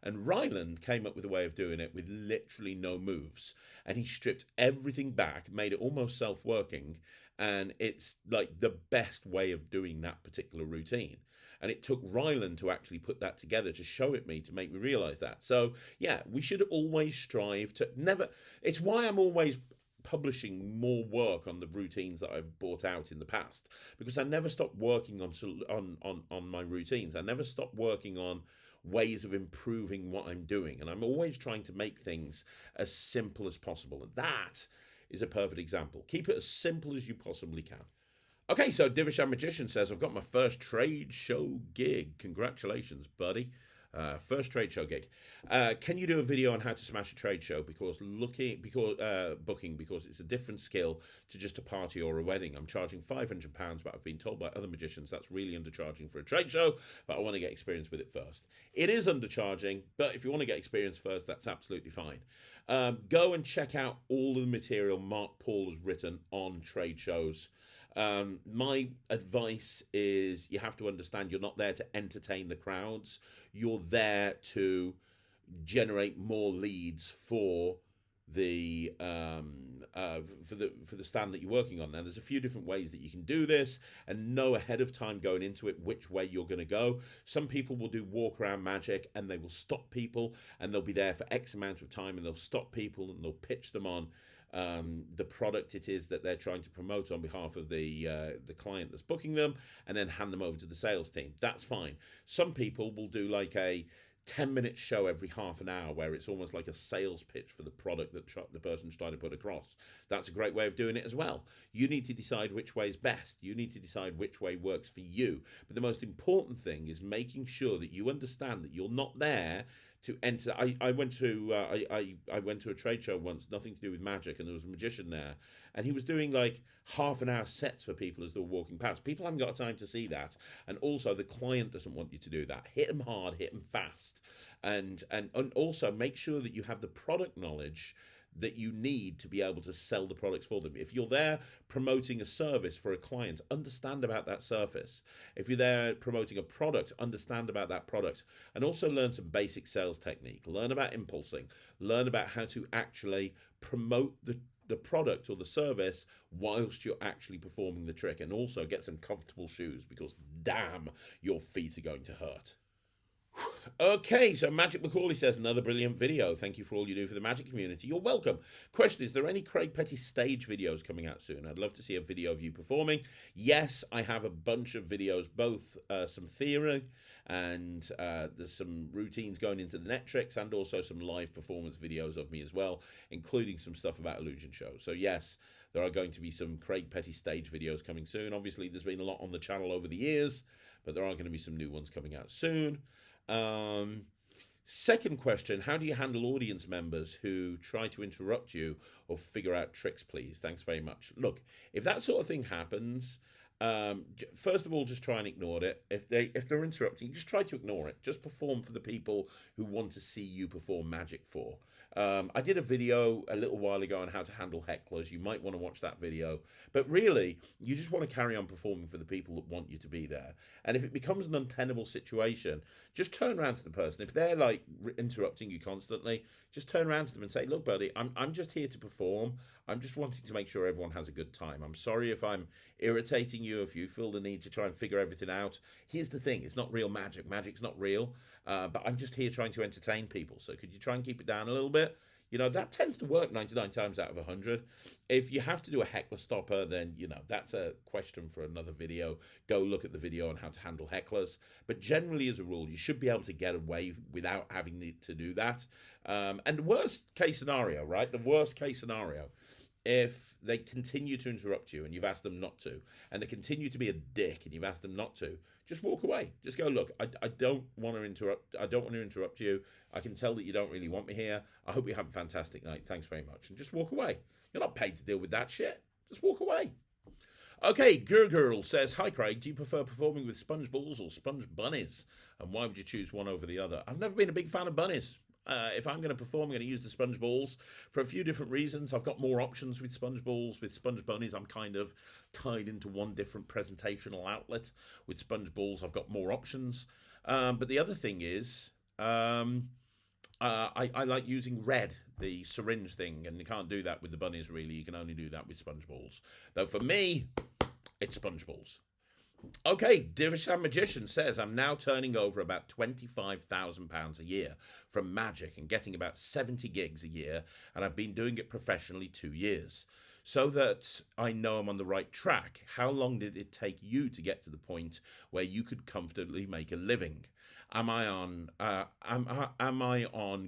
And Ryland came up with a way of doing it with literally no moves. And he stripped everything back, made it almost self-working. And it's like the best way of doing that particular routine. And it took Ryland to actually put that together to show it me, to make me realize that. So yeah, we should always strive to never. It's why I'm always publishing more work on the routines that I've brought out in the past, because I never stopped working on my routines. I never stopped working on ways of improving what I'm doing, and I'm always trying to make things as simple as possible. And that is a perfect example. Keep it as simple as you possibly can. Okay, so Divishan Magician says, I've got my first trade show gig. Congratulations, buddy. First trade show gig. Can you do a video on how to smash a trade show? Because booking, because it's a different skill to just a party or a wedding. I'm charging £500, but I've been told by other magicians that's really undercharging for a trade show, but I want to get experience with it first. It is undercharging, but if you want to get experience first, that's absolutely fine. Go and check out all of the material Mark Paul has written on trade shows. My advice is you have to understand you're not there to entertain the crowds. You're there to generate more leads for the stand that you're working on. Now, there's a few different ways that you can do this, and know ahead of time going into it which way you're going to go. Some people will do walk around magic and they will stop people, and they'll be there for X amount of time, and they'll stop people and they'll pitch them on the product it is that they're trying to promote on behalf of the client that's booking them, and then hand them over to the sales team. That's fine. Some people will do like a 10-minute show every half an hour where it's almost like a sales pitch for the product that the person's trying to put across. That's a great way of doing it as well. You need to decide which way is best. You need to decide which way works for you. But the most important thing is making sure that you understand that you're not there to enter. I went to a trade show once, nothing to do with magic, and there was a magician there, and he was doing like half an hour sets for people as they were walking past. People haven't got time to see that, and also the client doesn't want you to do that. Hit them hard, hit them fast, and also make sure that you have the product knowledge that you need to be able to sell the products for them. If you're there promoting a service for a client, understand about that service. If you're there promoting a product, understand about that product, and also learn some basic sales technique. Learn about impulsing. Learn about how to actually promote the product or the service whilst you're actually performing the trick, and also get some comfortable shoes, because damn, your feet are going to hurt. Okay, so Magic Macaulay says, another brilliant video. Thank you for all you do for the Magic community. You're welcome. Question, is there any Craig Petty stage videos coming out soon? I'd love to see a video of you performing. Yes, I have a bunch of videos, both some theory and there's some routines going into the Netrix and also some live performance videos of me as well, including some stuff about Illusion Show. So yes, there are going to be some Craig Petty stage videos coming soon. Obviously, there's been a lot on the channel over the years, but there are going to be some new ones coming out soon. Second question, how do you handle audience members who try to interrupt you or figure out tricks, please? Thanks very much. Look, if that sort of thing happens, first of all, just try and ignore it. If they're interrupting, just try to ignore it. Just perform for the people who want to see you perform magic for. I did a video a little while ago on how to handle hecklers. You might want to watch that video. But really, you just want to carry on performing for the people that want you to be there. And if it becomes an untenable situation, just turn around to the person. If they're like interrupting you constantly, just turn around to them and say, look, buddy, I'm just here to perform. I'm just wanting to make sure everyone has a good time. I'm sorry if I'm irritating you, if you feel the need to try and figure everything out. Here's the thing, it's not real magic. Magic's not real. But I'm just here trying to entertain people. So could you try and keep it down a little bit? You know, that tends to work 99 times out of 100. If you have to do a heckler stopper, then, you know, that's a question for another video. Go look at the video on how to handle hecklers. But generally, as a rule, you should be able to get away without having to do that. And the worst case scenario, right? The worst case scenario, if they continue to interrupt you and you've asked them not to, and they continue to be a dick and you've asked them not to, just walk away. Just go, look, I don't want to interrupt. I don't want to interrupt you. I can tell that you don't really want me here. I hope you have a fantastic night. Thanks very much. And just walk away. You're not paid to deal with that shit. Just walk away. Okay, Gurgirl says, hi Craig, do you prefer performing with sponge balls or sponge bunnies? And why would you choose one over the other? I've never been a big fan of bunnies. If I'm going to perform, I'm going to use the sponge balls for a few different reasons. I've got more options with sponge balls. With sponge bunnies, I'm kind of tied into one different presentational outlet. With sponge balls, I've got more options. But the other thing is, I like using red, the syringe thing, and you can't do that with the bunnies, really. You can only do that with sponge balls. Though for me, it's sponge balls. Okay, Divishan Magician says, I'm now turning over about £25,000 a year from magic and getting about 70 gigs a year, and I've been doing it professionally 2 years. So that I know I'm on the right track, how long did it take you to get to the point where you could comfortably make a living? Am I on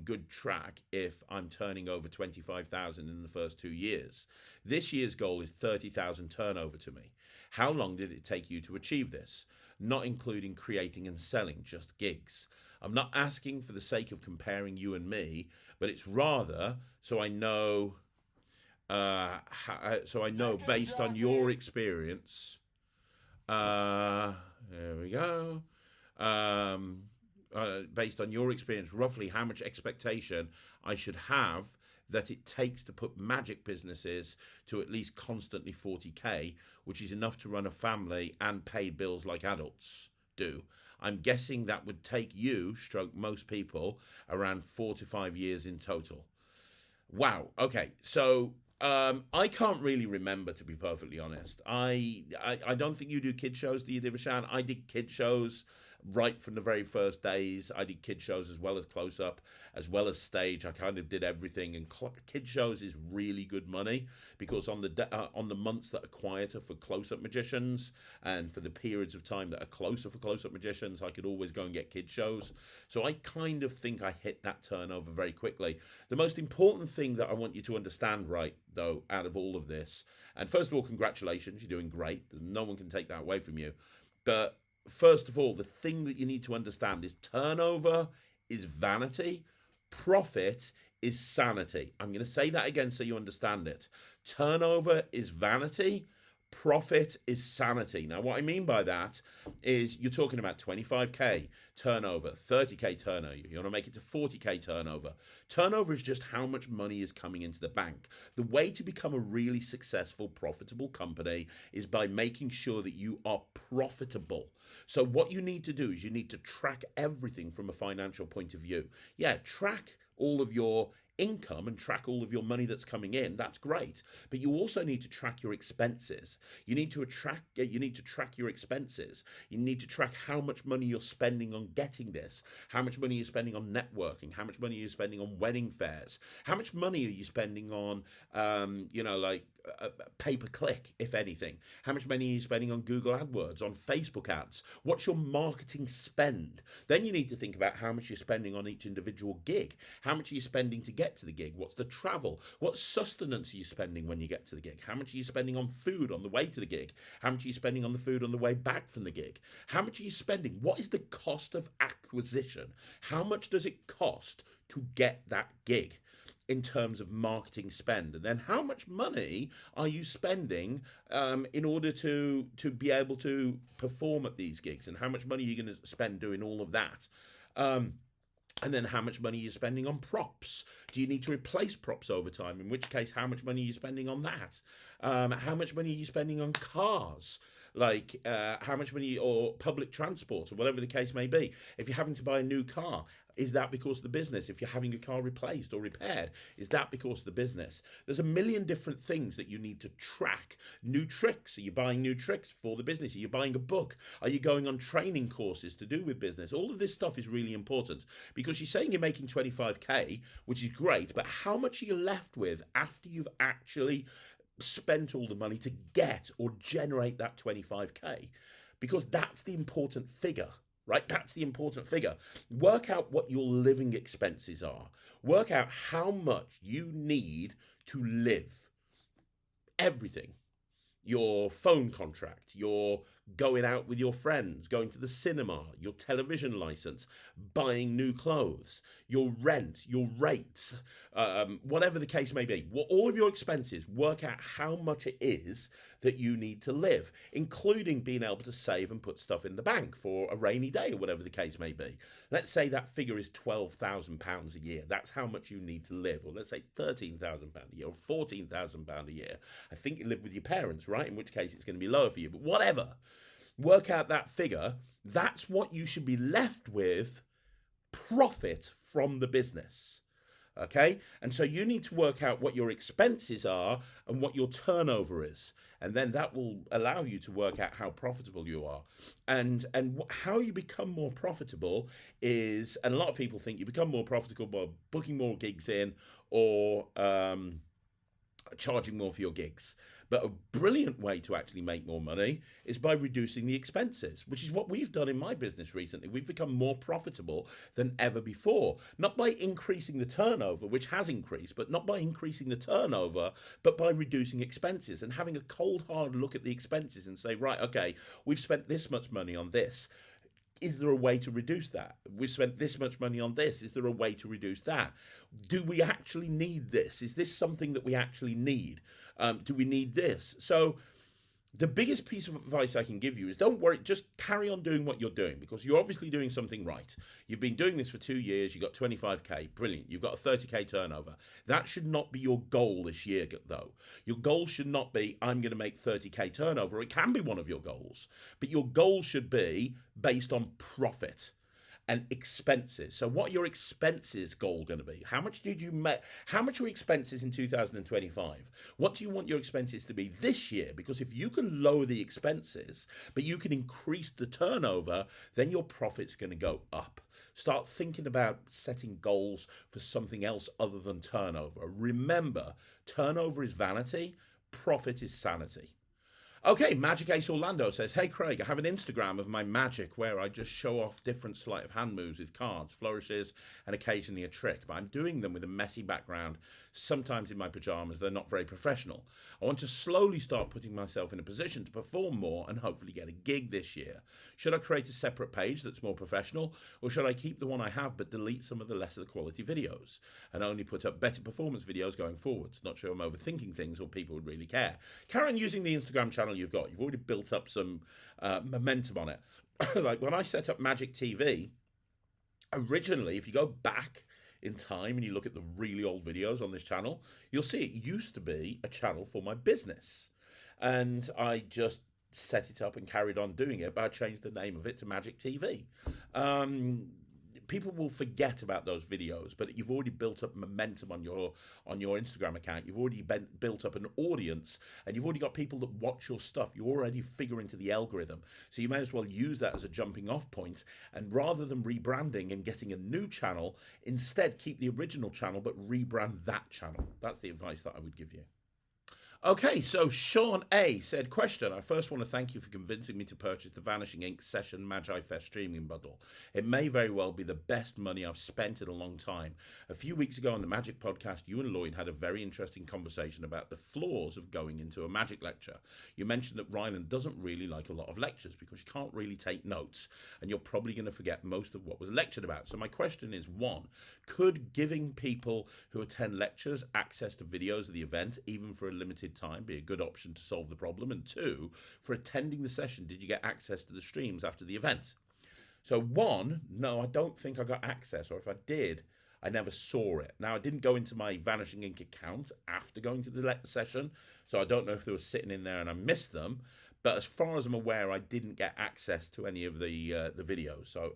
good track if I'm turning over 25,000 in the first 2 years? This year's goal is 30,000 turnover to me. How long did it take you to achieve this? Not including creating and selling, just gigs. I'm not asking for the sake of comparing you and me, but it's rather so I know based on your experience. There we go. Based on your experience, roughly how much expectation I should have that it takes to put magic businesses to at least constantly 40k, which is enough to run a family and pay bills like adults do. I'm guessing that would take you, stroke most people, around 4 to 5 years in total. Wow. Okay. So I can't really remember, to be perfectly honest. I don't think you do kid shows, do you, Divishan? I did kid shows right from the very first days. I did kid shows as well as close-up, as well as stage. I kind of did everything. And kid shows is really good money because on the months that are quieter for close-up magicians and for the periods of time that are closer for close-up magicians, I could always go and get kid shows. So I kind of think I hit that turnover very quickly. The most important thing that I want you to understand, right, though, out of all of this, and first of all, congratulations, you're doing great. No one can take that away from you. But first of all, the thing that you need to understand is turnover is vanity, profit is sanity. I'm going to say that again so you understand it. Turnover is vanity, profit is sanity. Now, what I mean by that is you're talking about 25k turnover, 30k turnover. You want to make it to 40k turnover. Turnover is just how much money is coming into the bank. The way to become a really successful, profitable company is by making sure that you are profitable. So what you need to do is you need to track everything from a financial point of view. Yeah, track all of your income and track all of your money that's coming in, that's great. But you also need to track your expenses. You need to track your expenses. You need to track how much money you're spending on getting this, how much money you're spending on networking, how much money you're spending on wedding fairs, how much money are you spending on, pay per click, if anything, how much money are you spending on Google AdWords, on Facebook ads, what's your marketing spend. Then you need to think about how much you're spending on each individual gig, how much are you spending to get to the gig, what's the travel, what sustenance are you spending when you get to the gig, how much are you spending on food on the way to the gig, how much are you spending on the food on the way back from the gig, how much are you spending, what is the cost of acquisition, how much does it cost to get that gig in terms of marketing spend, and then how much money are you spending in order to be able to perform at these gigs, and how much money are you going to spend doing all of that. And then how much money are you spending on props? Do you need to replace props over time? In which case, how much money are you spending on that? How much money are you spending on cars? Like how much money, or public transport, or whatever the case may be. If you're having to buy a new car, is that because of the business? If you're having a car replaced or repaired, is that because of the business? There's a million different things that you need to track. New tricks. Are you buying new tricks for the business? Are you buying a book? Are you going on training courses to do with business? All of this stuff is really important, because you're saying you're making 25k, which is great, but how much are you left with after you've actually spent all the money to get or generate that 25k? Because that's the important figure. Right? That's the important figure. Work out what your living expenses are. Work out how much you need to live. Everything. Your phone contract, your going out with your friends, going to the cinema, your television license, buying new clothes, your rent, your rates, whatever the case may be. All of your expenses, work out how much it is that you need to live, including being able to save and put stuff in the bank for a rainy day or whatever the case may be. Let's say that figure is £12,000 a year. That's how much you need to live. Or let's say £13,000 a year, or £14,000 a year. I think you live with your parents, right? In which case it's going to be lower for you, but whatever. Work out that figure. That's what you should be left with, profit from the business. Okay? And so you need to work out what your expenses are and what your turnover is. And then that will allow you to work out how profitable you are. And how you become more profitable is, and a lot of people think you become more profitable by booking more gigs in, or charging more for your gigs. But a brilliant way to actually make more money is by reducing the expenses, which is what we've done in my business recently. We've become more profitable than ever before, not by increasing the turnover, which has increased, but not by increasing the turnover, but by reducing expenses and having a cold, hard look at the expenses and say, right, okay, we've spent this much money on this. Is there a way to reduce that? We've spent this much money on this. Is there a way to reduce that? Do we actually need this? Is this something that we actually need? Do we need this? So the biggest piece of advice I can give you is don't worry, just carry on doing what you're doing, because you're obviously doing something right. You've been doing this for 2 years. You got 25k. Brilliant. You've got a 30k turnover. That should not be your goal this year, though. Your goal should not be, I'm going to make 30k turnover. It can be one of your goals, but your goal should be based on profit and expenses. So what are your expenses goal going to be? How much did you make? How much were expenses in 2025? What do you want your expenses to be this year? Because if you can lower the expenses, but you can increase the turnover, then your profit's going to go up. Start thinking about setting goals for something else other than turnover. Remember, turnover is vanity, profit is sanity. Okay, Magic Ace Orlando says, hey Craig, I have an Instagram of my magic where I just show off different sleight of hand moves with cards, flourishes, and occasionally a trick, but I'm doing them with a messy background, sometimes in my pajamas. They're not very professional. I want to slowly start putting myself in a position to perform more and hopefully get a gig this year. Should I create a separate page that's more professional, or should I keep the one I have but delete some of the lesser quality videos and only put up better performance videos going forwards? Not sure I'm overthinking things or people would really care. Carry on using the Instagram channel you've got. You've already built up some momentum on it. Like when I set up Magic TV, originally, if you go back in time and you look at the really old videos on this channel, you'll see it used to be a channel for my business. And I just set it up and carried on doing it, but I changed the name of it to Magic TV. people will forget about those videos, but you've already built up momentum on your Instagram account. You've already built up an audience, and you've already got people that watch your stuff. You already figure into the algorithm, so you may as well use that as a jumping off point. And rather than rebranding and getting a new channel, instead keep the original channel but rebrand that channel. That's the advice that I would give you. Okay, so Sean A said, question, I first want to thank you for convincing me to purchase the Vanishing Inc. Session Magi Fest streaming bundle. It may very well be the best money I've spent in a long time. A few weeks ago on the Magic podcast, you and Lloyd had a very interesting conversation about the flaws of going into a magic lecture. You mentioned that Ryland doesn't really like a lot of lectures because you can't really take notes, and you're probably going to forget most of what was lectured about. So my question is, one, could giving people who attend lectures access to videos of the event, even for a limited time, be a good option to solve the problem? And two, for attending the session, did you get access to the streams after the event? So one, no, I don't think I got access, or if I did, I never saw it. Now, I didn't go into my Vanishing Inc. account after going to the session, so I don't know if they were sitting in there and I missed them, but as far as I'm aware, I didn't get access to any of the videos, so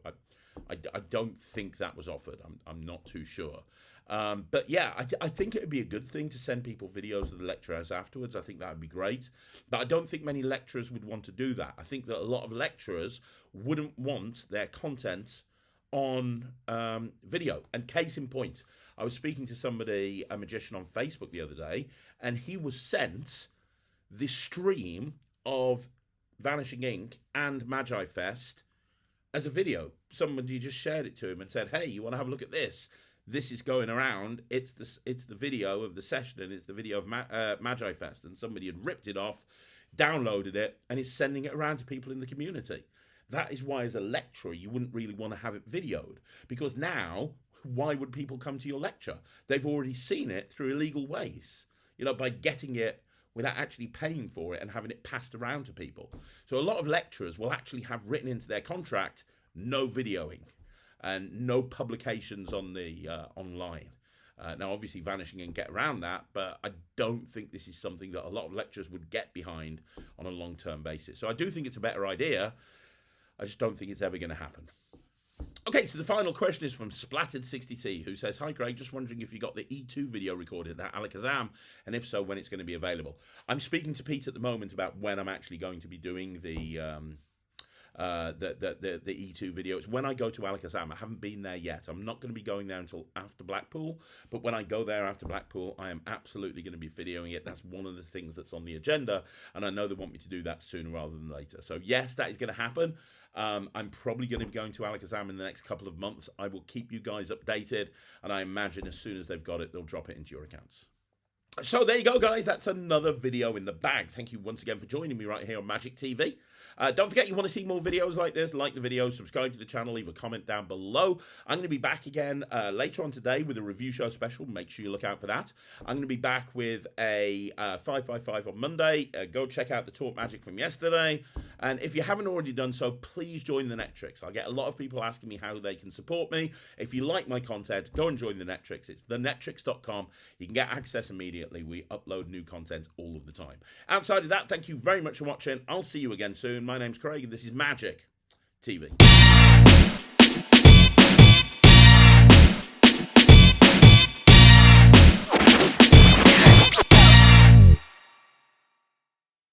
I don't think that was offered. I'm not too sure. But yeah, I think it would be a good thing to send people videos of the lecturers afterwards. I think that would be great. But I don't think many lecturers would want to do that. I think that a lot of lecturers wouldn't want their content on video. And case in point, I was speaking to somebody, a magician on Facebook the other day, and he was sent the stream of Vanishing Inc. and Magi Fest as a video. Somebody just shared it to him and said, hey, you want to have a look at this? This is going around. It's the video of the session, and it's the video of Magi Fest. And somebody had ripped it off, downloaded it, and is sending it around to people in the community. That is why, as a lecturer, you wouldn't really want to have it videoed, because now, why would people come to your lecture? They've already seen it through illegal ways, by getting it without actually paying for it and having it passed around to people. So a lot of lecturers will actually have written into their contract no videoing and no publications on the online. Now, obviously, Vanishing and get around that, but I don't think this is something that a lot of lecturers would get behind on a long-term basis. So I do think it's a better idea. I just don't think it's ever going to happen. Okay, so the final question is from Splattered60T, who says, hi, Greg, just wondering if you got the E2 video recorded at Alakazam, and if so, when it's going to be available. I'm speaking to Pete at the moment about when I'm actually going to be doing the E2 video. It's when I go to Alakazam. I haven't been there yet. I'm not going to be going there until after Blackpool, but when I go there after Blackpool, I am absolutely going to be videoing it. That's one of the things that's on the agenda, and I know they want me to do that sooner rather than later. So yes, that is going to happen. I'm probably going to be going to Alakazam in the next couple of months. I will keep you guys updated, and I imagine as soon as they've got it, they'll drop it into your accounts. So there you go, guys. That's another video in the bag. Thank you once again for joining me right here on Magic TV. Don't forget, you want to see more videos like this, like the video, subscribe to the channel, leave a comment down below. I'm going to be back again later on today with a review show special. Make sure you look out for that. I'm going to be back with a 555 on Monday. Go check out the Talk Magic from yesterday. And if you haven't already done so, please join the Netrix. I get a lot of people asking me how they can support me. If you like my content, go and join the Netrix. It's thenetrix.com. You can get access immediately. We upload new content all of the time. Outside of that, thank you very much for watching. I'll see you again soon. My name's Craig, and this is Magic TV.